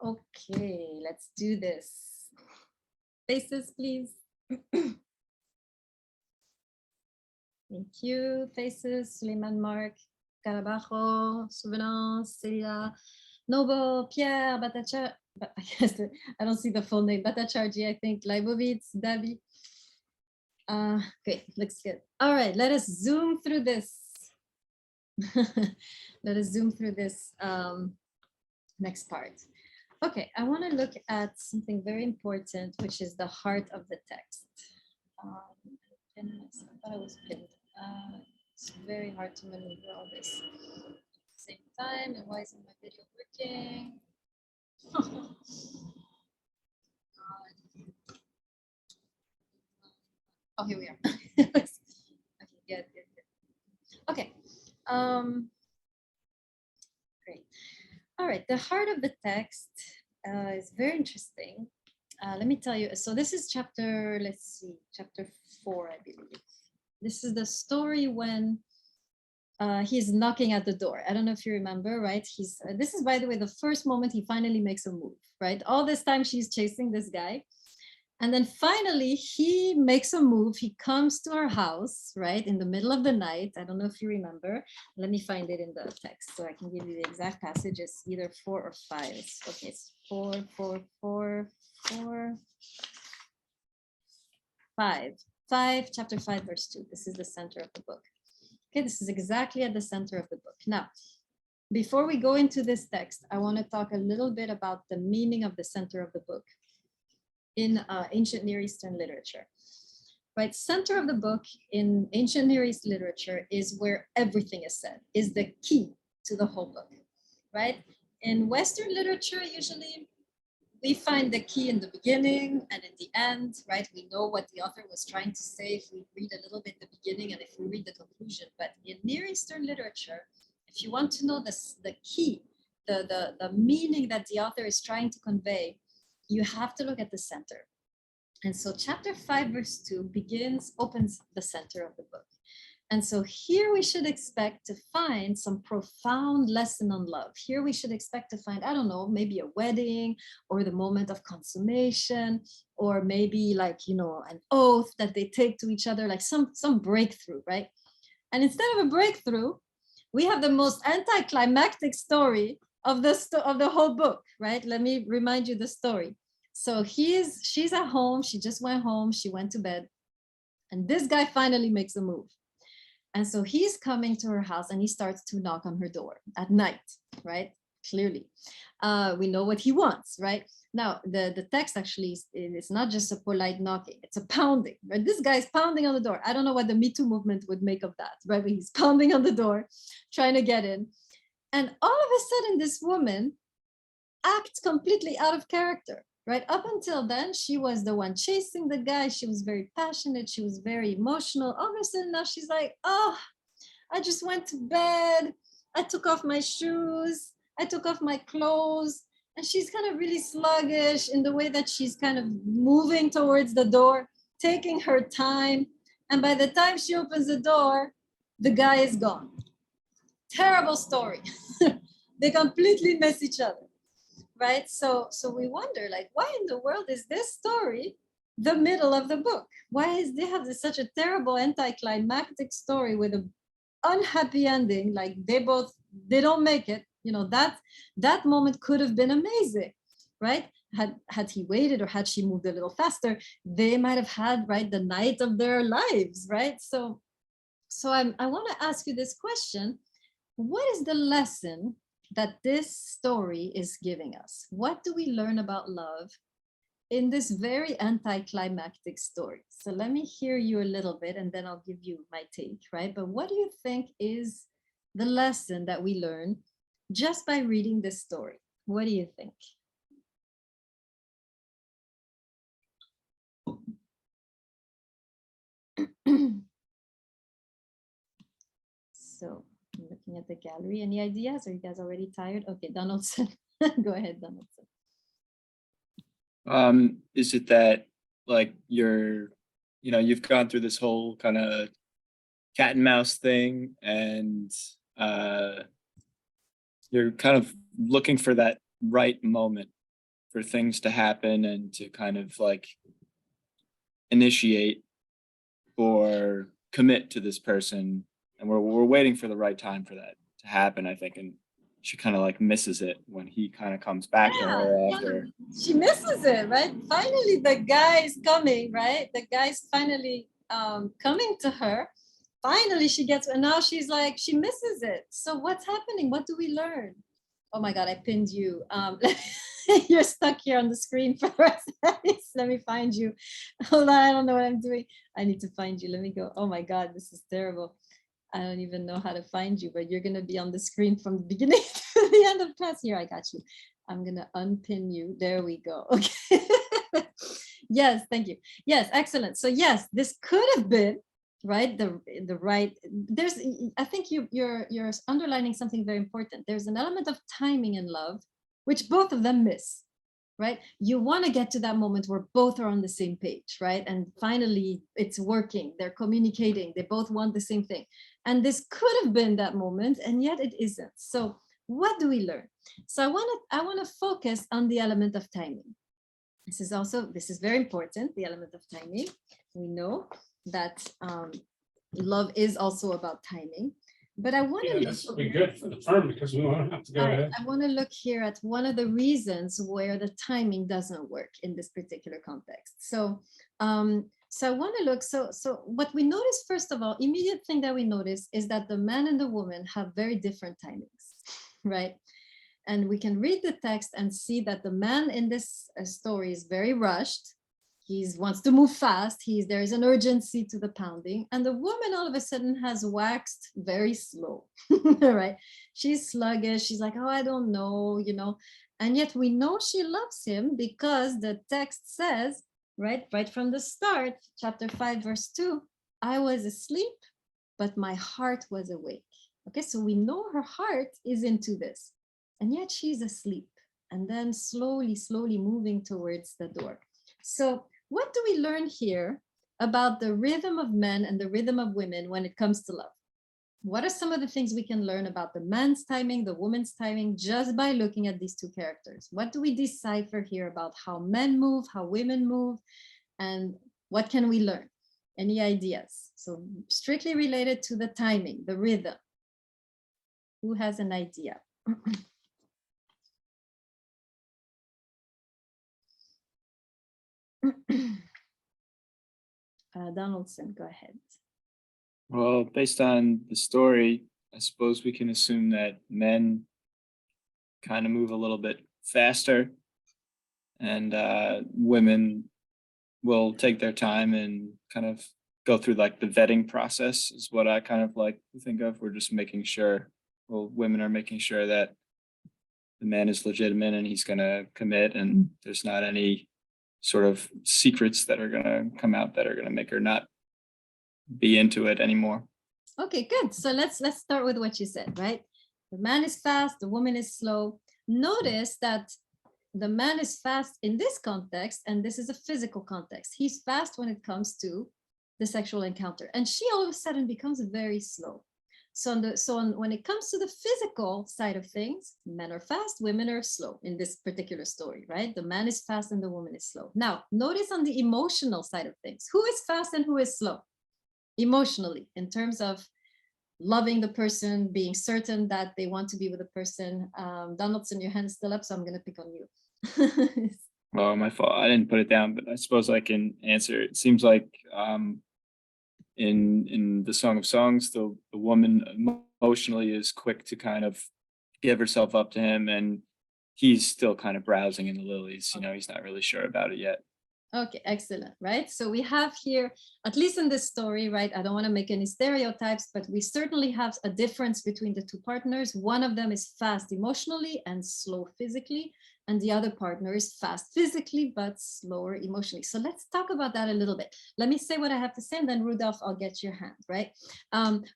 Okay, let's do this. Faces, please. Thank you. Faces, Suleiman, Mark, Carabajo, Souvenance, Celia, Noble, Pierre, Batacha. But I guess I don't see the full name. Batacharji, I think. Leibovitz, Davi. Great, looks good. All right, let us zoom through this. Let us zoom through this next part. Okay, I want to look at something very important, which is the heart of the text. I thought I was pinned. It's very hard to maneuver all this at the same time. And why isn't my video working? Oh, here we are. Okay, good. Okay. Great. All right. The heart of the text is very interesting. Let me tell you. So this is chapter, let's see, chapter 4, I believe. This is the story when he's knocking at the door. I don't know if you remember, right? This is, by the way, the first moment he finally makes a move, right? All this time she's chasing this guy. And then finally he makes a move. He comes to her house, right? In the middle of the night. I don't know if you remember. Let me find it in the text so I can give you the exact passage. It's either 4 or 5. Okay, it's 4, 4, 4, 4, 5. 5, chapter 5, verse 2. This is the center of the book. Okay, this is exactly at the center of the book. Now, before we go into this text, I want to talk a little bit about the meaning of the center of the book in ancient Near Eastern literature. Right, center of the book in ancient Near East literature is where everything is said, is the key to the whole book, right? In Western literature, usually we find the key in the beginning and in the end, right? We know what the author was trying to say if we read a little bit the beginning and if we read the conclusion. But in Near Eastern literature, if you want to know the key, the meaning that the author is trying to convey, you have to look at the center. And so chapter 5, verse 2 opens the center of the book. And so here we should expect to find some profound lesson on love. Here we should expect to find, I don't know, maybe a wedding or the moment of consummation, or maybe like, you know, an oath that they take to each other, like some breakthrough, right? And instead of a breakthrough, we have the most anticlimactic story of the whole book, right? Let me remind you the story. So she's at home. She just went home. She went to bed. And this guy finally makes a move. And so he's coming to her house and he starts to knock on her door at night, right? Clearly. We know what he wants, right? Now, the text actually is not just a polite knocking, it's a pounding, right? This guy's pounding on the door. I don't know what the Me Too movement would make of that, right? But he's pounding on the door, trying to get in. And all of a sudden, this woman acts completely out of character, right? Up until then, she was the one chasing the guy. She was very passionate. She was very emotional. All of a sudden now she's like, oh, I just went to bed. I took off my shoes. I took off my clothes. And she's kind of really sluggish in the way that she's kind of moving towards the door, taking her time. And by the time she opens the door, the guy is gone. Terrible story. They completely miss each other. Right? So we wonder, like, why in the world is this story the middle of the book? Why is they have such a terrible anticlimactic story with an unhappy ending? Like they don't make it. You know, that moment could have been amazing, right? Had he waited or had she moved a little faster, they might have had, right, the night of their lives, right? So I want to ask you this question. What is the lesson that this story is giving us? What do we learn about love in this very anticlimactic story? So let me hear you a little bit and then I'll give you my take, right? But what do you think is the lesson that we learn just by reading this story? What do you think? So I'm looking at the gallery. Any ideas? Are you guys already tired? Okay, Donaldson. Go ahead, Donaldson. Is it that like you've gone through this whole kind of cat and mouse thing and you're kind of looking for that right moment for things to happen and to kind of like initiate or commit to this person, and we're waiting for the right time for that to happen, I think. And she kind of like misses it when he kind of comes back to her after. She misses it, right? Finally, the guy is coming, right? The guy's finally coming to her. Finally, she gets, and now she's like, she misses it. So what's happening? What do we learn? Oh my God, I pinned you. You're stuck here on the screen for the rest of this. Let me find you. Hold on, I don't know what I'm doing. I need to find you. Let me go. Oh my God, this is terrible. I don't even know how to find you, but you're going to be on the screen from the beginning to the end of class. Here, I got you. I'm going to unpin you. There we go. Okay. Yes, thank you. Yes, excellent. So yes, this could have been, right, the right, there's, I think you're underlining something very important. There's an element of timing in love, which both of them miss, right? You want to get to that moment where both are on the same page, right? And finally it's working, they're communicating, they both want the same thing. And this could have been that moment, and yet it isn't. So what do we learn? So I want to focus on the element of timing. This is very important, the element of timing. We know that love is also about timing. But I want to this will be good for the firm because we won't have to go ahead. I want to look here at one of the reasons where the timing doesn't work in this particular context. So so I want to look, so what we notice, first of all, immediate thing that we notice is that the man and the woman have very different timings, right? And we can read the text and see that the man in this story is very rushed. He wants to move fast. There is an urgency to the pounding. And the woman all of a sudden has waxed very slow, right? She's sluggish. She's like, oh, I don't know, you know. And yet we know she loves him because the text says, right from the start, chapter 5, verse 2, I was asleep, but my heart was awake. Okay, so we know her heart is into this. And yet she's asleep. And then slowly moving towards the door. So what do we learn here about the rhythm of men and the rhythm of women when it comes to love? What are some of the things we can learn about the man's timing, the woman's timing, just by looking at these two characters? What do we decipher here about how men move, how women move, and what can we learn? Any ideas? So strictly related to the timing, the rhythm. Who has an idea? Donaldson, go ahead. Well, based on the story, I suppose we can assume that men kind of move a little bit faster, and women will take their time and kind of go through like the vetting process is what I kind of like to think of. We're just making sure, well, women are making sure that the man is legitimate and he's going to commit, and there's not any sort of secrets that are going to come out that are going to make her not be into it anymore. Okay, good. So let's start with what you said, right? The man is fast, the woman is slow. Notice that the man is fast in this context, and this is a physical context. He's fast when it comes to the sexual encounter, and she all of a sudden becomes very slow. So when it comes to the physical side of things, men are fast, women are slow in this particular story, right? The man is fast and the woman is slow. Now, notice on the emotional side of things, who is fast and who is slow? Emotionally, in terms of loving the person, being certain that they want to be with the person. Donaldson, your hand's still up, so I'm going to pick on you. Oh, my fault. I didn't put it down, but I suppose I can answer. It seems like in the Song of Songs, the woman emotionally is quick to kind of give herself up to him, and he's still kind of browsing in the lilies. You know, he's not really sure about it yet. Okay, excellent, right? So we have here, at least in this story, right? I don't want to make any stereotypes, but we certainly have a difference between the two partners. One of them is fast emotionally and slow physically, and the other partner is fast physically, but slower emotionally. So let's talk about that a little bit. Let me say what I have to say, and then Rudolph, I'll get your hand, right?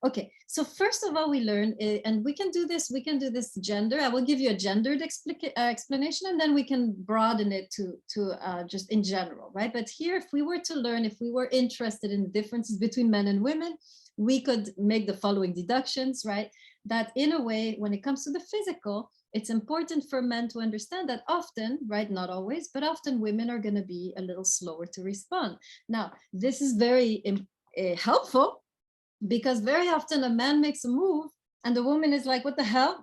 Okay, so first of all, we learn, and we can do this gender. I will give you a gendered explanation, and then we can broaden it to just in general, right? But here, if we were to learn, if we were interested in the differences between men and women, we could make the following deductions, right? That in a way, when it comes to the physical, it's important for men to understand that often, right, not always, but often women are going to be a little slower to respond. Now, this is very helpful, because very often a man makes a move and the woman is like, what the hell?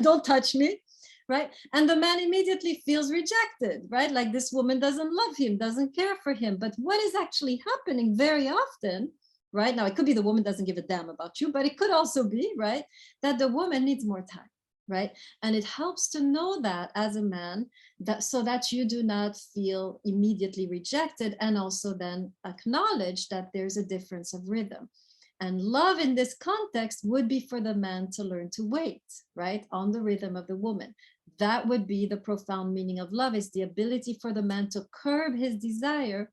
Don't touch me, right? And the man immediately feels rejected, right? Like this woman doesn't love him, doesn't care for him. But what is actually happening very often, right? Now, it could be the woman doesn't give a damn about you, but it could also be, right, that the woman needs more time, right? And it helps to know that as a man, that so that you do not feel immediately rejected, and also then acknowledge that there's a difference of rhythm. And love in this context would be for the man to learn to wait, right, on the rhythm of the woman. That would be the profound meaning of love, is the ability for the man to curb his desire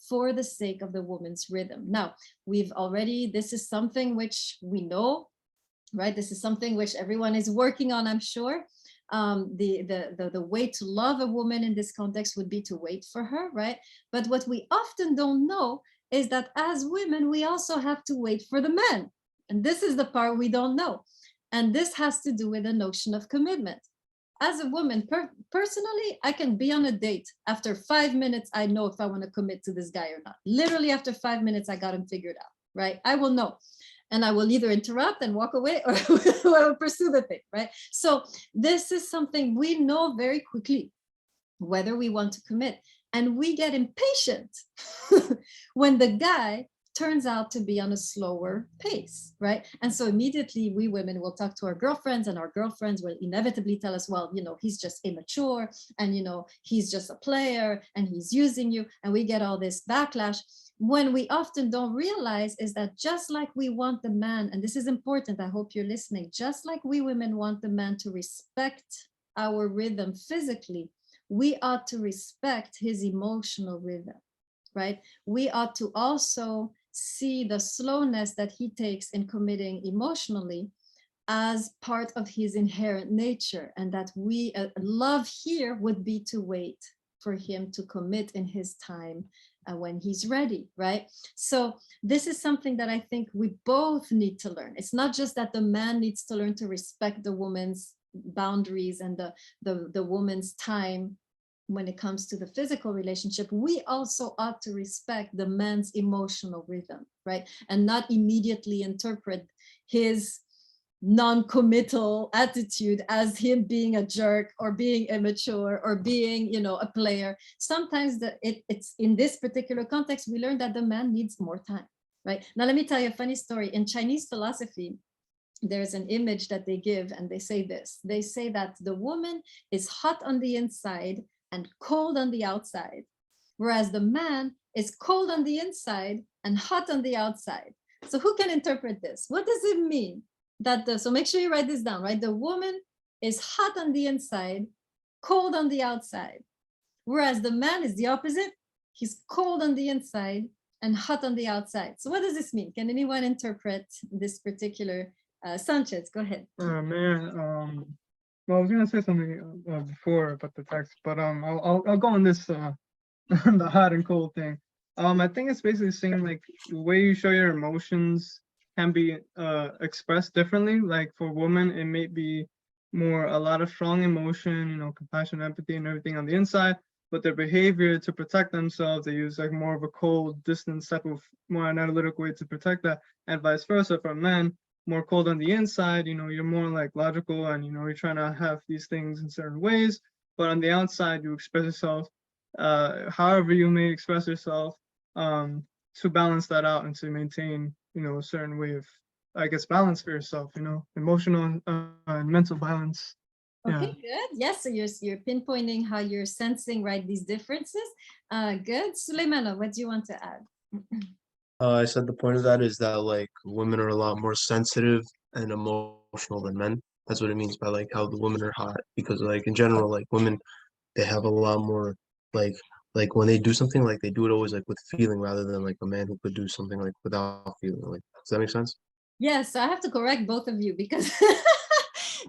for the sake of the woman's rhythm. Now, this is something which we know, right? This is something which everyone is working on, I'm sure. The way to love a woman in this context would be to wait for her, right? But what we often don't know is that as women, we also have to wait for the men. And this is the part we don't know. And this has to do with the notion of commitment. As a woman, personally, I can be on a date. After 5 minutes, I know if I want to commit to this guy or not. Literally after 5 minutes, I got him figured out, right? I will know. And I will either interrupt and walk away, or I will pursue the thing, right? So this is something we know very quickly, whether we want to commit. And we get impatient when the guy turns out to be on a slower pace, right? And so immediately we women will talk to our girlfriends, and our girlfriends will inevitably tell us, well, he's just immature, and he's just a player, and he's using you. And we get all this backlash. When we often don't realize is that just like we want the man, and this is important, I hope you're listening, just like we women want the man to respect our rhythm physically, we ought to respect his emotional rhythm, right? We ought to also see the slowness that he takes in committing emotionally as part of his inherent nature, and that we love here would be to wait for him to commit in his time when he's ready, right? So this is something that I think we both need to learn. It's not just that the man needs to learn to respect the woman's boundaries and the woman's time when it comes to the physical relationship. We also ought to respect the man's emotional rhythm, right? And not immediately interpret his non-committal attitude as him being a jerk or being immature or being, a player. Sometimes it's in this particular context, we learn that the man needs more time, right? Now, let me tell you a funny story. In Chinese philosophy, there's an image that they give, and they say this. They say that the woman is hot on the inside and cold on the outside, whereas the man is cold on the inside and hot on the outside. So who can interpret this? What does it mean? So make sure you write this down, right? The woman is hot on the inside, cold on the outside, whereas the man is the opposite. He's cold on the inside and hot on the outside. So what does this mean? Can anyone interpret this particular? Sanchez, go ahead. Oh man, well, I was gonna say something before about the text, but I'll go on this the hot and cold thing. I think it's basically saying like the way you show your emotions can be expressed differently. Like for women, it may be more a lot of strong emotion, compassion, empathy, and everything on the inside, but their behavior to protect themselves, they use like more of a cold, distant type of more analytical way to protect that, and vice versa for men. More cold on the inside, you're more like logical, and you're trying to have these things in certain ways, but on the outside you express yourself however you may express yourself, to balance that out and to maintain a certain way of, I guess, balance for yourself, emotional and mental balance. Okay, good. Yes, so you're pinpointing how you're sensing, right, these differences. Good. Suleimana, what do you want to add? I said the point of that is that like women are a lot more sensitive and emotional than men. That's what it means by like how the women are hot, because like in general, like women, they have a lot more like when they do something, like they do it always like with feeling rather than like a man who could do something like without feeling. Like, does that make sense? Yes, so I have to correct both of you because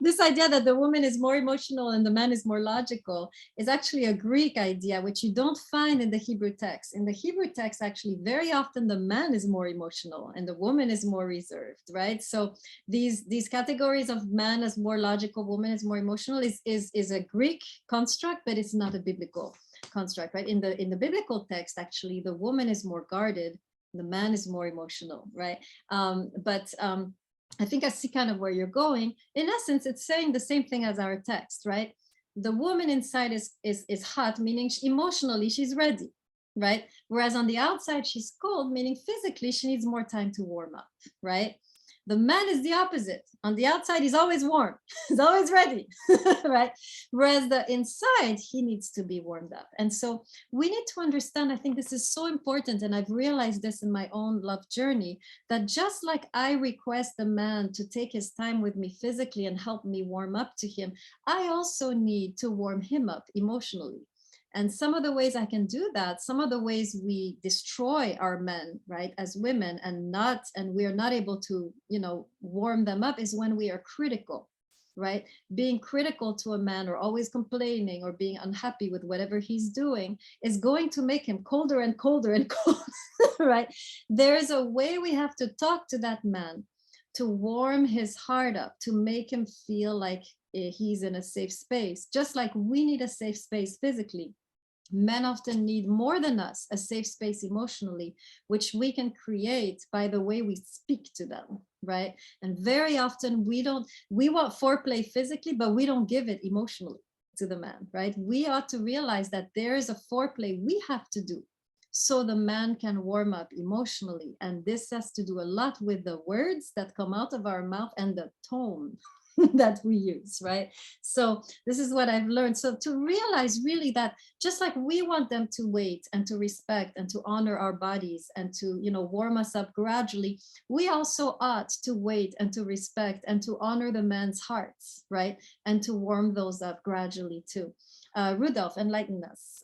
this idea that the woman is more emotional and the man is more logical is actually a Greek idea, which you don't find in the Hebrew text. In the Hebrew text, actually, very often the man is more emotional and the woman is more reserved, right? So these categories of man as more logical, woman is more emotional is a Greek construct, but it's not a biblical construct, right? In the biblical text, actually, the woman is more guarded, the man is more emotional, right? I think I see kind of where you're going. In essence, it's saying the same thing as our text, right? The woman inside is hot, meaning emotionally she's ready, right? Whereas on the outside she's cold, meaning physically she needs more time to warm up, right? The man is the opposite. On the outside, he's always warm. He's always ready, right? Whereas the inside, he needs to be warmed up. And so we need to understand, I think this is so important, and I've realized this in my own love journey, that just like I request the man to take his time with me physically and help me warm up to him, I also need to warm him up emotionally. And some of the ways I can do that, some of the ways we destroy our men, right, as women, and we are not able to, warm them up, is when we are critical, right? Being critical to a man or always complaining or being unhappy with whatever he's doing is going to make him colder and colder and colder, right? There is a way we have to talk to that man to warm his heart up, to make him feel like he's in a safe space, just like we need a safe space physically. Men often need more than us a safe space emotionally, which we can create by the way we speak to them, right? And very often we want foreplay physically, but we don't give it emotionally to the man, right? We ought to realize that there is a foreplay we have to do so the man can warm up emotionally. And this has to do a lot with the words that come out of our mouth and the tone that we use, right? So this is what I've learned. So to realize really that just like we want them to wait and to respect and to honor our bodies and to, warm us up gradually, we also ought to wait and to respect and to honor the man's hearts, right? And to warm those up gradually too. Rudolph, enlighten us.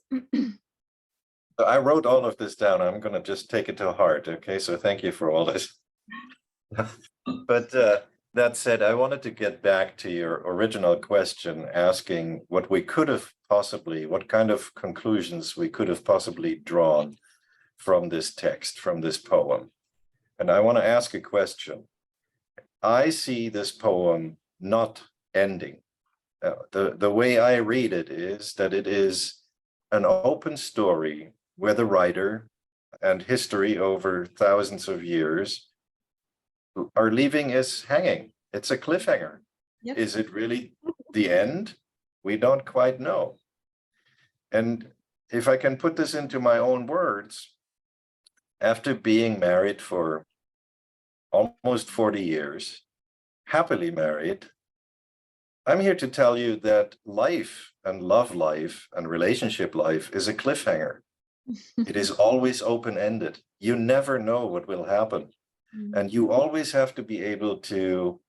So I wrote all of this down. I'm going to just take it to heart. Okay, so thank you for all this. But that said, I wanted to get back to your original question, asking what kind of conclusions we could have possibly drawn from this text, from this poem. And I want to ask a question. I see this poem not ending. The way I read it is that it is an open story where the writer and history over thousands of years are leaving us hanging. It's a cliffhanger. Yep. Is it really the end? We don't quite know. And if I can put this into my own words, after being married for almost 40 years, happily married, I'm here to tell you that life and love life and relationship life is a cliffhanger. It is always open-ended. You never know what will happen. And you always have to be able to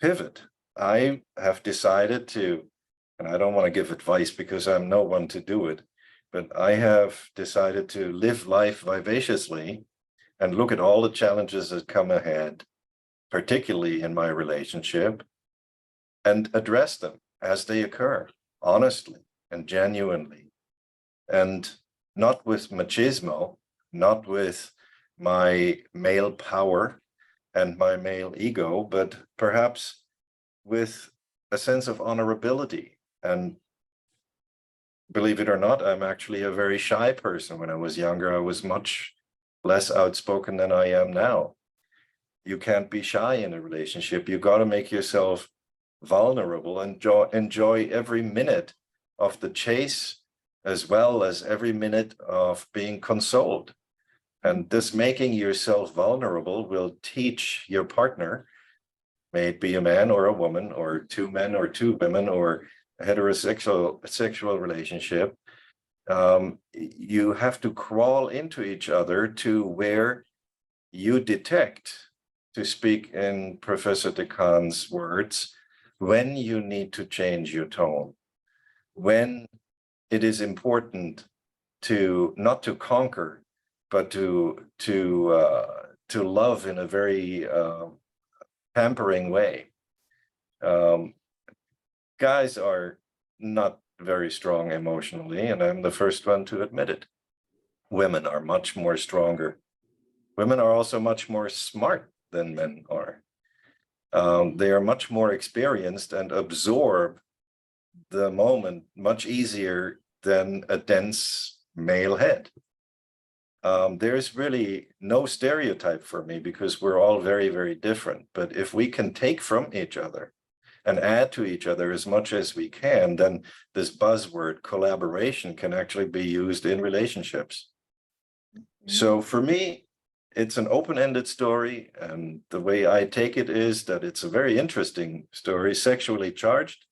pivot. I have decided to, and I don't want to give advice because I'm no one to do it, but I have decided to live life vivaciously and look at all the challenges that come ahead, particularly in my relationship, and address them as they occur, honestly and genuinely, and not with machismo, not with my male power and my male ego, but perhaps with a sense of honorability. And believe it or not, I'm actually a very shy person. When I was younger, I was much less outspoken than I am now. You can't be shy in a relationship. You got to make yourself vulnerable and enjoy every minute of the chase, as well as every minute of being consoled. And this making yourself vulnerable will teach your partner, may it be a man or a woman, or two men or two women, or a heterosexual relationship, you have to crawl into each other to where you detect, to speak in Professor Decane's words, when you need to change your tone, when it is important to not to conquer, but to love in a very pampering way. Guys are not very strong emotionally, and I'm the first one to admit it. Women are much more stronger. Women are also much more smart than men are. They are much more experienced and absorb the moment much easier than a dense male head. There's really no stereotype for me because we're all very, very different. But if we can take from each other and add to each other as much as we can, then this buzzword collaboration can actually be used in relationships. So for me, it's an open-ended story, and the way I take it is that it's a very interesting story, sexually charged,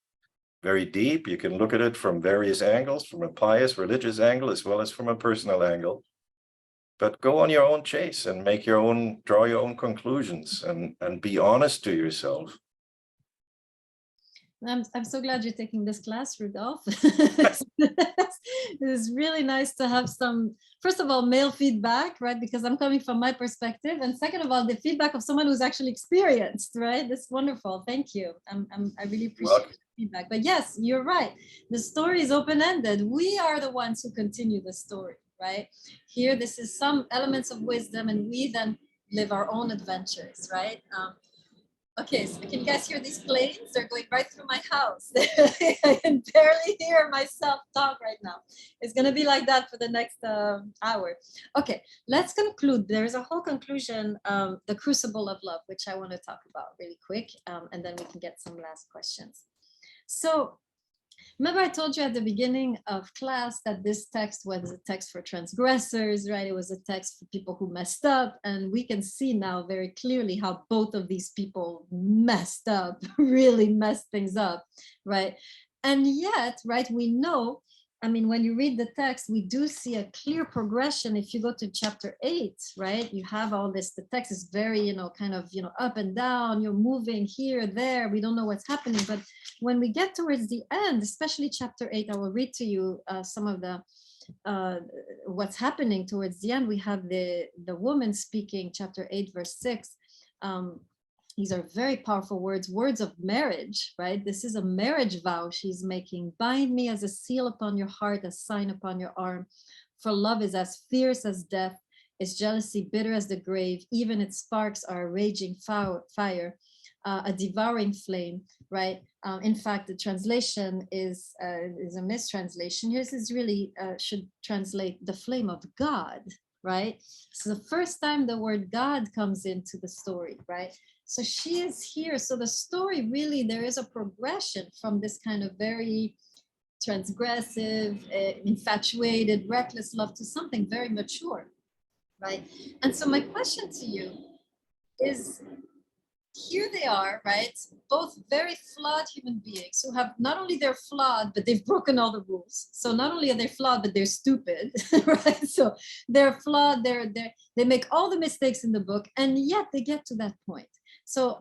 very deep. You can look at it from various angles, from a pious religious angle as well as from a personal angle. But go on your own chase and make your own, draw your own conclusions, and be honest to yourself. I'm so glad you're taking this class, Rudolph. It's really nice to have some, first of all, male feedback, right? Because I'm coming from my perspective. And second of all, the feedback of someone who's actually experienced, right? That's wonderful. Thank you. I really appreciate the feedback. But yes, you're right. The story is open-ended. We are the ones who continue the story, right? Here, this is some elements of wisdom, and we then live our own adventures, right? Okay, so can you guys hear these planes? They're going right through my house. I can barely hear myself talk right now. It's going to be like that for the next hour. Okay, let's conclude. There's a whole conclusion, the crucible of love, which I want to talk about really quick, and then we can get some last questions. So remember I told you at the beginning of class that this text was a text for transgressors, right? It was a text for people who messed up. And we can see now very clearly how both of these people messed up, really messed things up, right? And yet, right, we know, I mean, when you read the text, we do see a clear progression. If you go to chapter 8, right, you have all this, the text is very, kind of, up and down, you're moving here, there, we don't know what's happening. But when we get towards the end, especially chapter 8, I will read to you some of the, what's happening towards the end. We have the woman speaking, chapter 8, verse 6. These are very powerful words, words of marriage, right? This is a marriage vow she's making. Bind me as a seal upon your heart, a sign upon your arm. For love is as fierce as death, its jealousy bitter as the grave. Even its sparks are a raging fire, a devouring flame, right? In fact, the translation is a mistranslation. Here's is really should translate the flame of God, right? So the first time the word God comes into the story, right? So she is here. So the story really, there is a progression from this kind of very transgressive, infatuated, reckless love to something very mature, right? And so my question to you is, here they are, right? Both very flawed human beings who have, not only they're flawed, but they've broken all the rules. So not only are they flawed, but they're stupid, right? So they're flawed, they make all the mistakes in the book, and yet they get to that point. So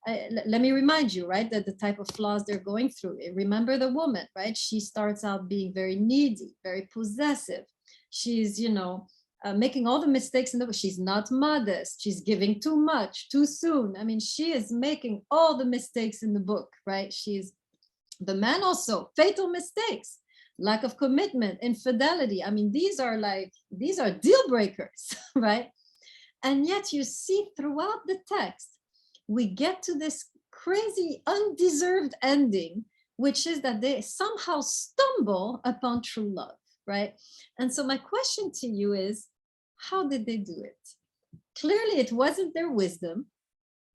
let me remind you, right, that the type of flaws they're going through. Remember the woman, right? She starts out being very needy, very possessive. She's, making all the mistakes in the book. She's not modest. She's giving too much, too soon. I mean, she is making all the mistakes in the book, right? She's the man also, fatal mistakes, lack of commitment, infidelity. I mean, these are deal breakers, right? And yet you see throughout the text, we get to this crazy, undeserved ending, which is that they somehow stumble upon true love, right? And so my question to you is, how did they do it? Clearly, it wasn't their wisdom.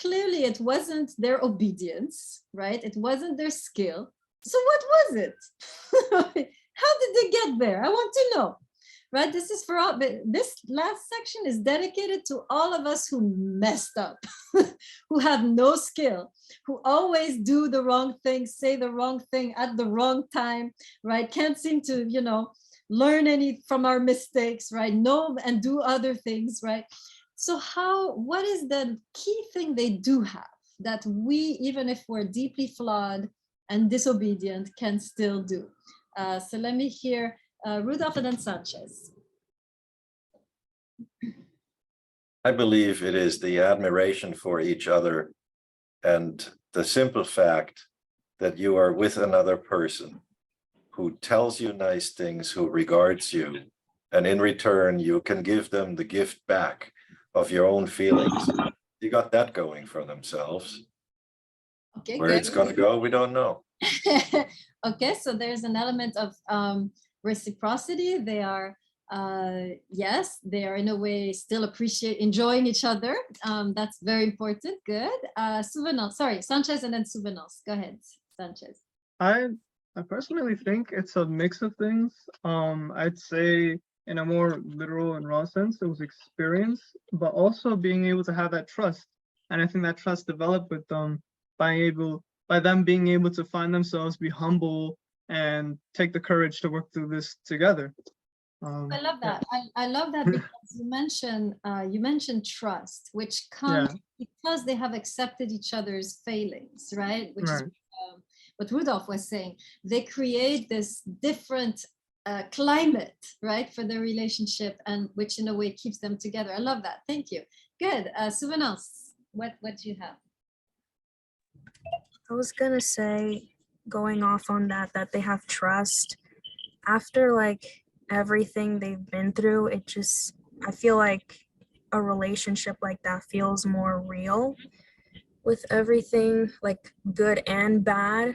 Clearly, it wasn't their obedience, right? It wasn't their skill. So what was it? How did they get there? I want to know. Right, this is for all, but this last section is dedicated to all of us who messed up, who have no skill, who always do the wrong thing, say the wrong thing at the wrong time, right? Can't seem to, learn any from our mistakes, right? Know and do other things, right? So what is the key thing they do have that we, even if we're deeply flawed and disobedient, can still do? So let me hear Rudolph and then Sanchez. I believe it is the admiration for each other and the simple fact that you are with another person who tells you nice things, who regards you, and in return, you can give them the gift back of your own feelings. You got that going for themselves. Okay, Where good. it's going to go, we don't know. Okay, so there's an element of reciprocity. They are, yes, they are in a way still enjoying each other. That's very important. Good. Souvenance, sorry, Sanchez and then Souvenance. Go ahead, Sanchez. I personally think it's a mix of things. I'd say in a more literal and raw sense, it was experience, but also being able to have that trust. And I think that trust developed with them by them being able to find themselves, be humble, and take the courage to work through this together. I love that. I love that because you mentioned trust, which comes because they have accepted each other's failings, right? Which is what Rudolph was saying. They create this different climate, right, for the relationship, and which in a way keeps them together. I love that. Thank you. Good. Souvenance, what do you have? I was gonna say, going off on that they have trust. After like everything they've been through, I feel like a relationship like that feels more real with everything, like good and bad.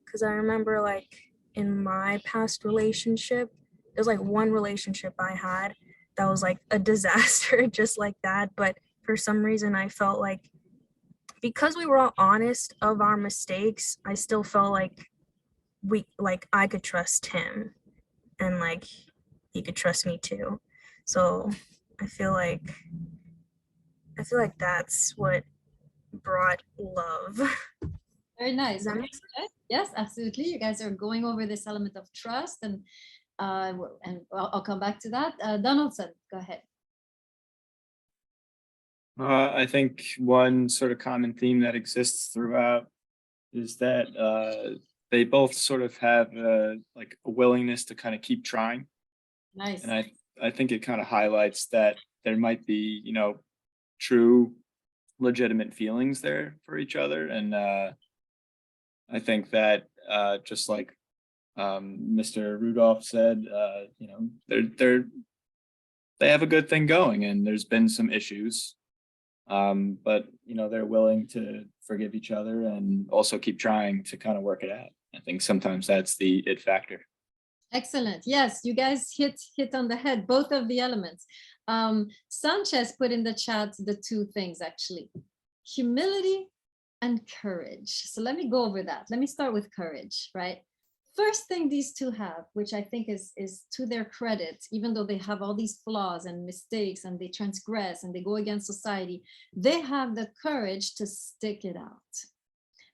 Because I remember like in my past relationship, there's like one relationship I had that was like a disaster, just like that. But for some reason, I felt like because we were all honest of our mistakes, I still felt like I could trust him, and like he could trust me too. So I feel like that's what brought love. Very nice. Does that Okay, make sense? good. Yes, absolutely. You guys are going over this element of trust, and I'll come back to that. Donaldson, go ahead. I think one sort of common theme that exists throughout is that they both sort of have like a willingness to kind of keep trying. Nice. And I think it kind of highlights that there might be, true legitimate feelings there for each other. And I think that just like Mr. Rudolph said, they have a good thing going, and there's been some issues. But they're willing to forgive each other and also keep trying to kind of work it out. I think sometimes that's the it factor. Excellent. Yes, you guys hit on the head, both of the elements. Sanchez put in the chat the two things actually, humility and courage. So let me go over that. Let me start with courage, right? First thing these two have, which I think is to their credit, even though they have all these flaws and mistakes and they transgress and they go against society, they have the courage to stick it out.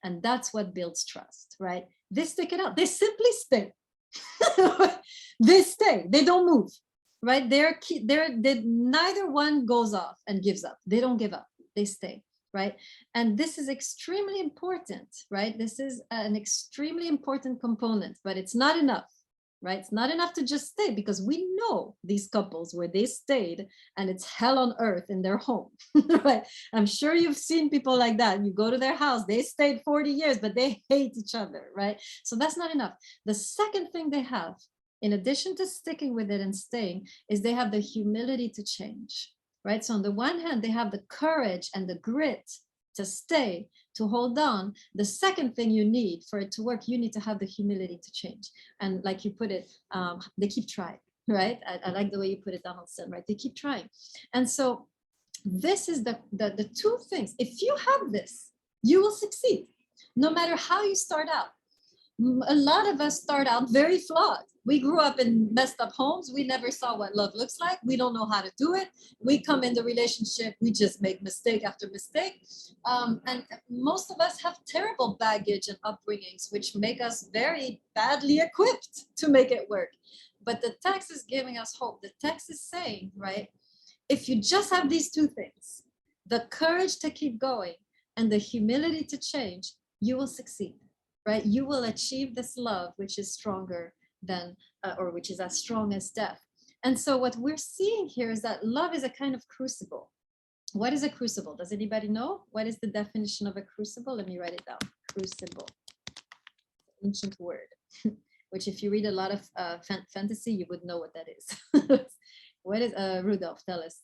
And that's what builds trust, right? They stick it out. They simply stay. They stay. They don't move, right? They're neither one goes off and gives up. They don't give up. They stay. Right? And this is extremely important, right? This is an extremely important component, but it's not enough, right? It's not enough to just stay, because we know these couples where they stayed and it's hell on earth in their home, right? I'm sure you've seen people like that. You go to their house, they stayed 40 years, but they hate each other, right? So that's not enough. The second thing they have, in addition to sticking with it and staying, is they have the humility to change. Right. So on the one hand, they have the courage and the grit to stay, to hold on. The second thing you need for it to work, you need to have the humility to change. And like you put it, they keep trying, right? I like the way you put it, Donaldson, right? They keep trying. And so this is the two things. If you have this, you will succeed, no matter how you start out. A lot of us start out very flawed. We grew up in messed up homes. We never saw what love looks like. We don't know how to do it. We come in the relationship, we just make mistake after mistake. And most of us have terrible baggage and upbringings, which make us very badly equipped to make it work. But the text is giving us hope. The text is saying, right, if you just have these two things, the courage to keep going and the humility to change, you will succeed. Right? You will achieve this love, which is stronger than, or which is as strong as death. And so what we're seeing here is that love is a kind of crucible. What is a crucible? Does anybody know? What is the definition of a crucible? Let me write it down. Crucible. Ancient word, which if you read a lot of fantasy, you would know what that is. What is Rudolph? Tell us.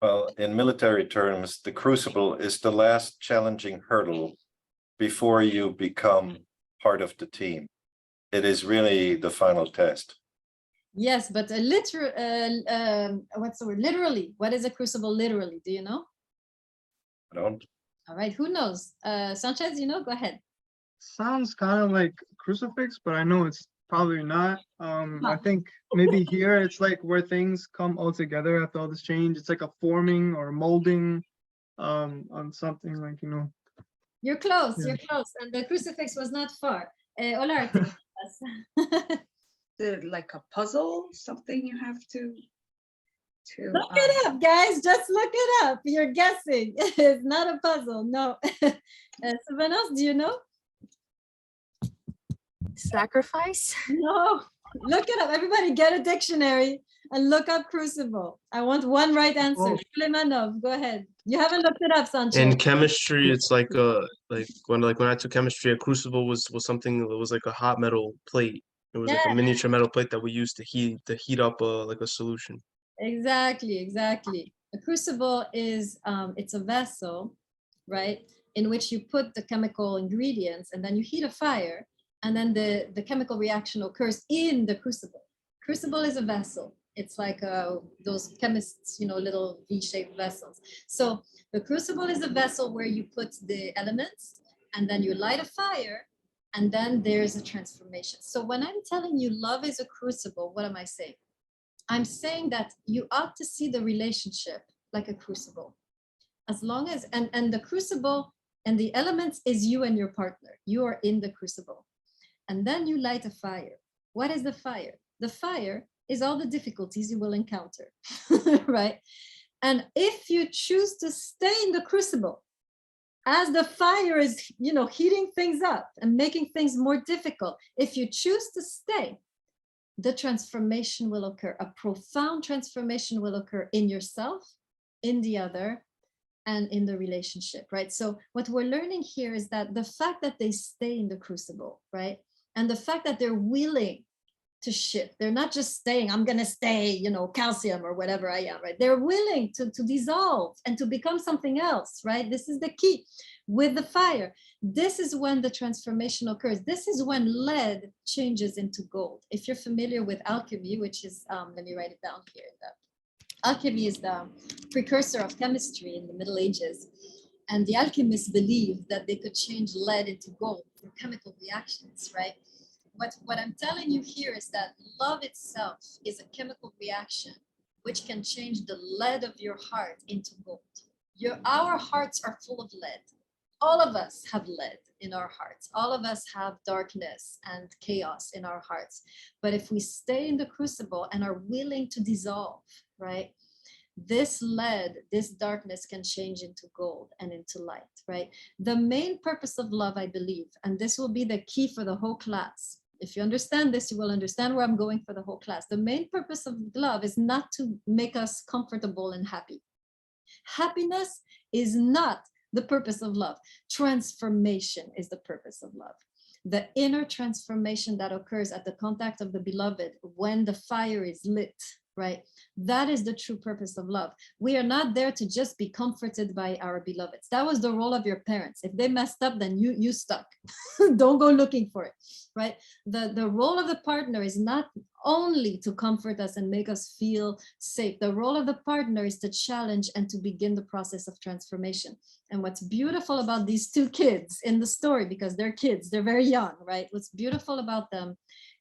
Well, in military terms, the crucible is the last challenging hurdle before you become part of the team. It is really the final test. Yes, but what's the word? Literally, what is a crucible literally? Do you know? I don't. All right, who knows? Sanchez, you know, go ahead. Sounds kind of like crucifix, but I know it's probably not. I think maybe here it's like where things come all together after all this change. It's like a forming or molding on something like, you know. You're close, Yeah. you're close. And the crucifix was not far. Olarte. Like a puzzle, something you have to Look it up, guys. Just look it up. You're guessing. It's not a puzzle. No. Someone else, do you know? Sacrifice? No. Look it up. Everybody get a dictionary and look up crucible. I want one right answer. Oh. Suleimanov, go ahead. You haven't looked it up, Sanchez. In chemistry, it's like when I took chemistry, a crucible was something that was like a hot metal plate. It was like a Yeah. miniature metal plate that we used to heat up like a solution. Exactly, exactly. A crucible is it's a vessel, right, in which you put the chemical ingredients and then you heat a fire and then the chemical reaction occurs in the crucible. Crucible is a vessel. It's like those chemists, you know, little V-shaped vessels. So the crucible is a vessel where you put the elements and then you light a fire and then there's a transformation. So when I'm telling you love is a crucible, what am I saying? I'm saying that you ought to see the relationship like a crucible. As long as, and the crucible and the elements is you and your partner. You are in the crucible. And then you light a fire. What is the fire? The fire is all the difficulties you will encounter, right? And if you choose to stay in the crucible, as the fire is, you know, heating things up and making things more difficult, if you choose to stay, the transformation will occur. A profound transformation will occur in yourself, in the other, and in the relationship, right? So what we're learning here is that the fact that they stay in the crucible, right? And the fact that they're willing to shift, they're not just staying, I'm gonna stay, you know, calcium or whatever I am, right? They're willing to dissolve and to become something else, right? This is the key with the fire. This is when the transformation occurs. This is when lead changes into gold. If you're familiar with alchemy, which is, let me write it down here. Alchemy is the precursor of chemistry in the Middle Ages. And the alchemists believed that they could change lead into gold through chemical reactions, right? What I'm telling you here is that love itself is a chemical reaction which can change the lead of your heart into gold. Our hearts are full of lead. All of us have lead in our hearts. All of us have darkness and chaos in our hearts. But if we stay in the crucible and are willing to dissolve, right? This lead, this darkness can change into gold and into light, right? The main purpose of love, I believe, and this will be the key for the whole class. If you understand this, you will understand where I'm going for the whole class. The main purpose of love is not to make us comfortable and happy. Happiness is not the purpose of love. Transformation is the purpose of love. The inner transformation that occurs at the contact of the beloved when the fire is lit, right? That is the true purpose of love. We are not there to just be comforted by our beloveds. That was the role of your parents. If they messed up, then you stuck. Don't go looking for it, right? The role of the partner is not only to comfort us and make us feel safe. The role of the partner is to challenge and to begin the process of transformation. And what's beautiful about these two kids in the story, because they're kids, they're very young, right? What's beautiful about them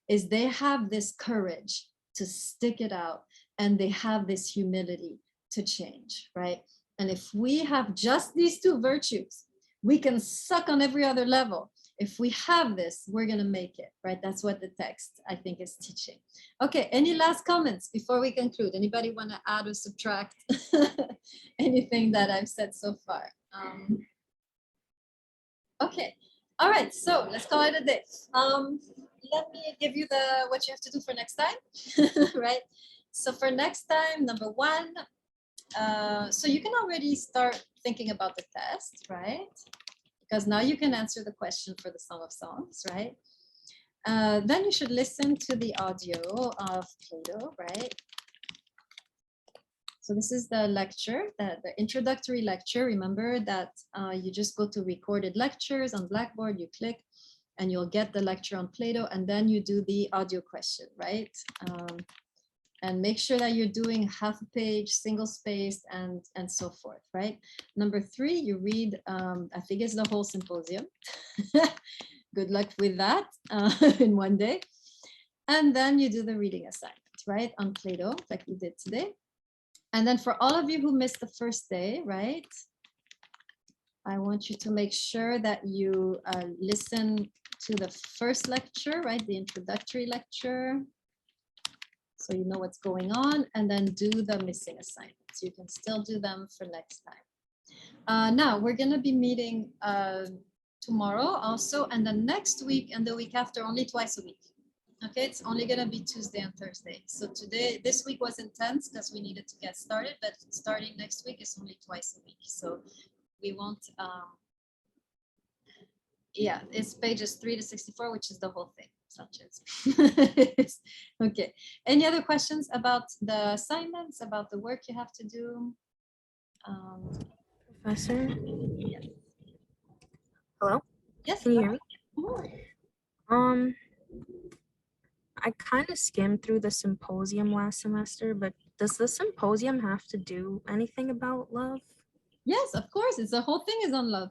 is they have this courage to stick it out, and they have this humility to change, right? And if we have just these two virtues, we can suck on every other level. If we have this, we're gonna make it, right? That's what the text, I think, is teaching. Okay, any last comments before we conclude? Anybody wanna add or subtract anything that I've said so far? Okay, all right, so let's call it a day. Let me give you what you have to do for next time, right? So for next time, number one, So you can already start thinking about the test, right? Because now you can answer the question for the Song of Songs, right? Then you should listen to the audio of Plato, right? So this is the lecture, the introductory lecture. Remember that you just go to recorded lectures on Blackboard, you click, and you'll get the lecture on Plato, and then you do the audio question, right? And make sure that you're doing half a page, single spaced, and so forth, right? Number 3, you read, I think it's the whole symposium. Good luck with that in one day. And then you do the reading assignment, right? On Plato, like we did today. And then for all of you who missed the first day, right? I want you to make sure that you listen to the first lecture, right? The introductory lecture. So you know what's going on, and then do the missing assignments. You can still do them for next time. Now we're gonna be meeting tomorrow also, and then next week and the week after, only twice a week. Okay, it's only gonna be Tuesday and Thursday. So this week was intense because we needed to get started, but starting next week is only twice a week. So we won't, yeah, it's pages 3 to 64, which is the whole thing. Okay, any other questions about the assignments, about the work you have to do? Professor? Yes. Hello? Yes. Can you hear me? I kind of skimmed through the symposium last semester, but does the symposium have to do anything about love? Yes, of course. It's the whole thing is on love.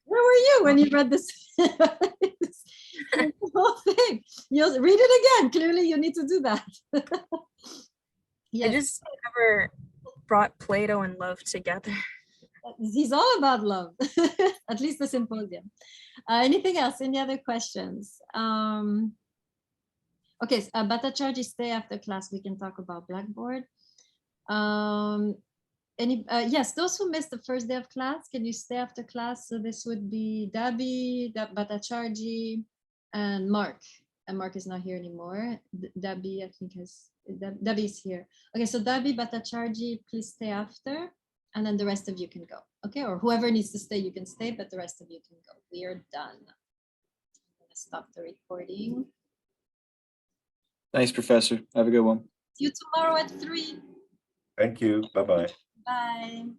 Where were you when you read this? The whole thing. You'll read it again. Clearly, you need to do that. I just never brought Plato and love together. He's all about love, at least the symposium. Anything else? Any other questions? Okay, Bhattacharjee, stay after class. We can talk about Blackboard. Yes, those who missed the first day of class, can you stay after class? So this would be Dabi, Bhattacharjee, and Mark. And Mark is not here anymore. Dabi, I think, Dabi is here. Okay, so Dabi, Bhattacharjee, please stay after. And then the rest of you can go. Okay, or whoever needs to stay, you can stay, but the rest of you can go. We are done. I'm gonna stop the recording. Thanks, Professor. Have a good one. See you tomorrow at 3. Thank you. Bye-bye. Bye.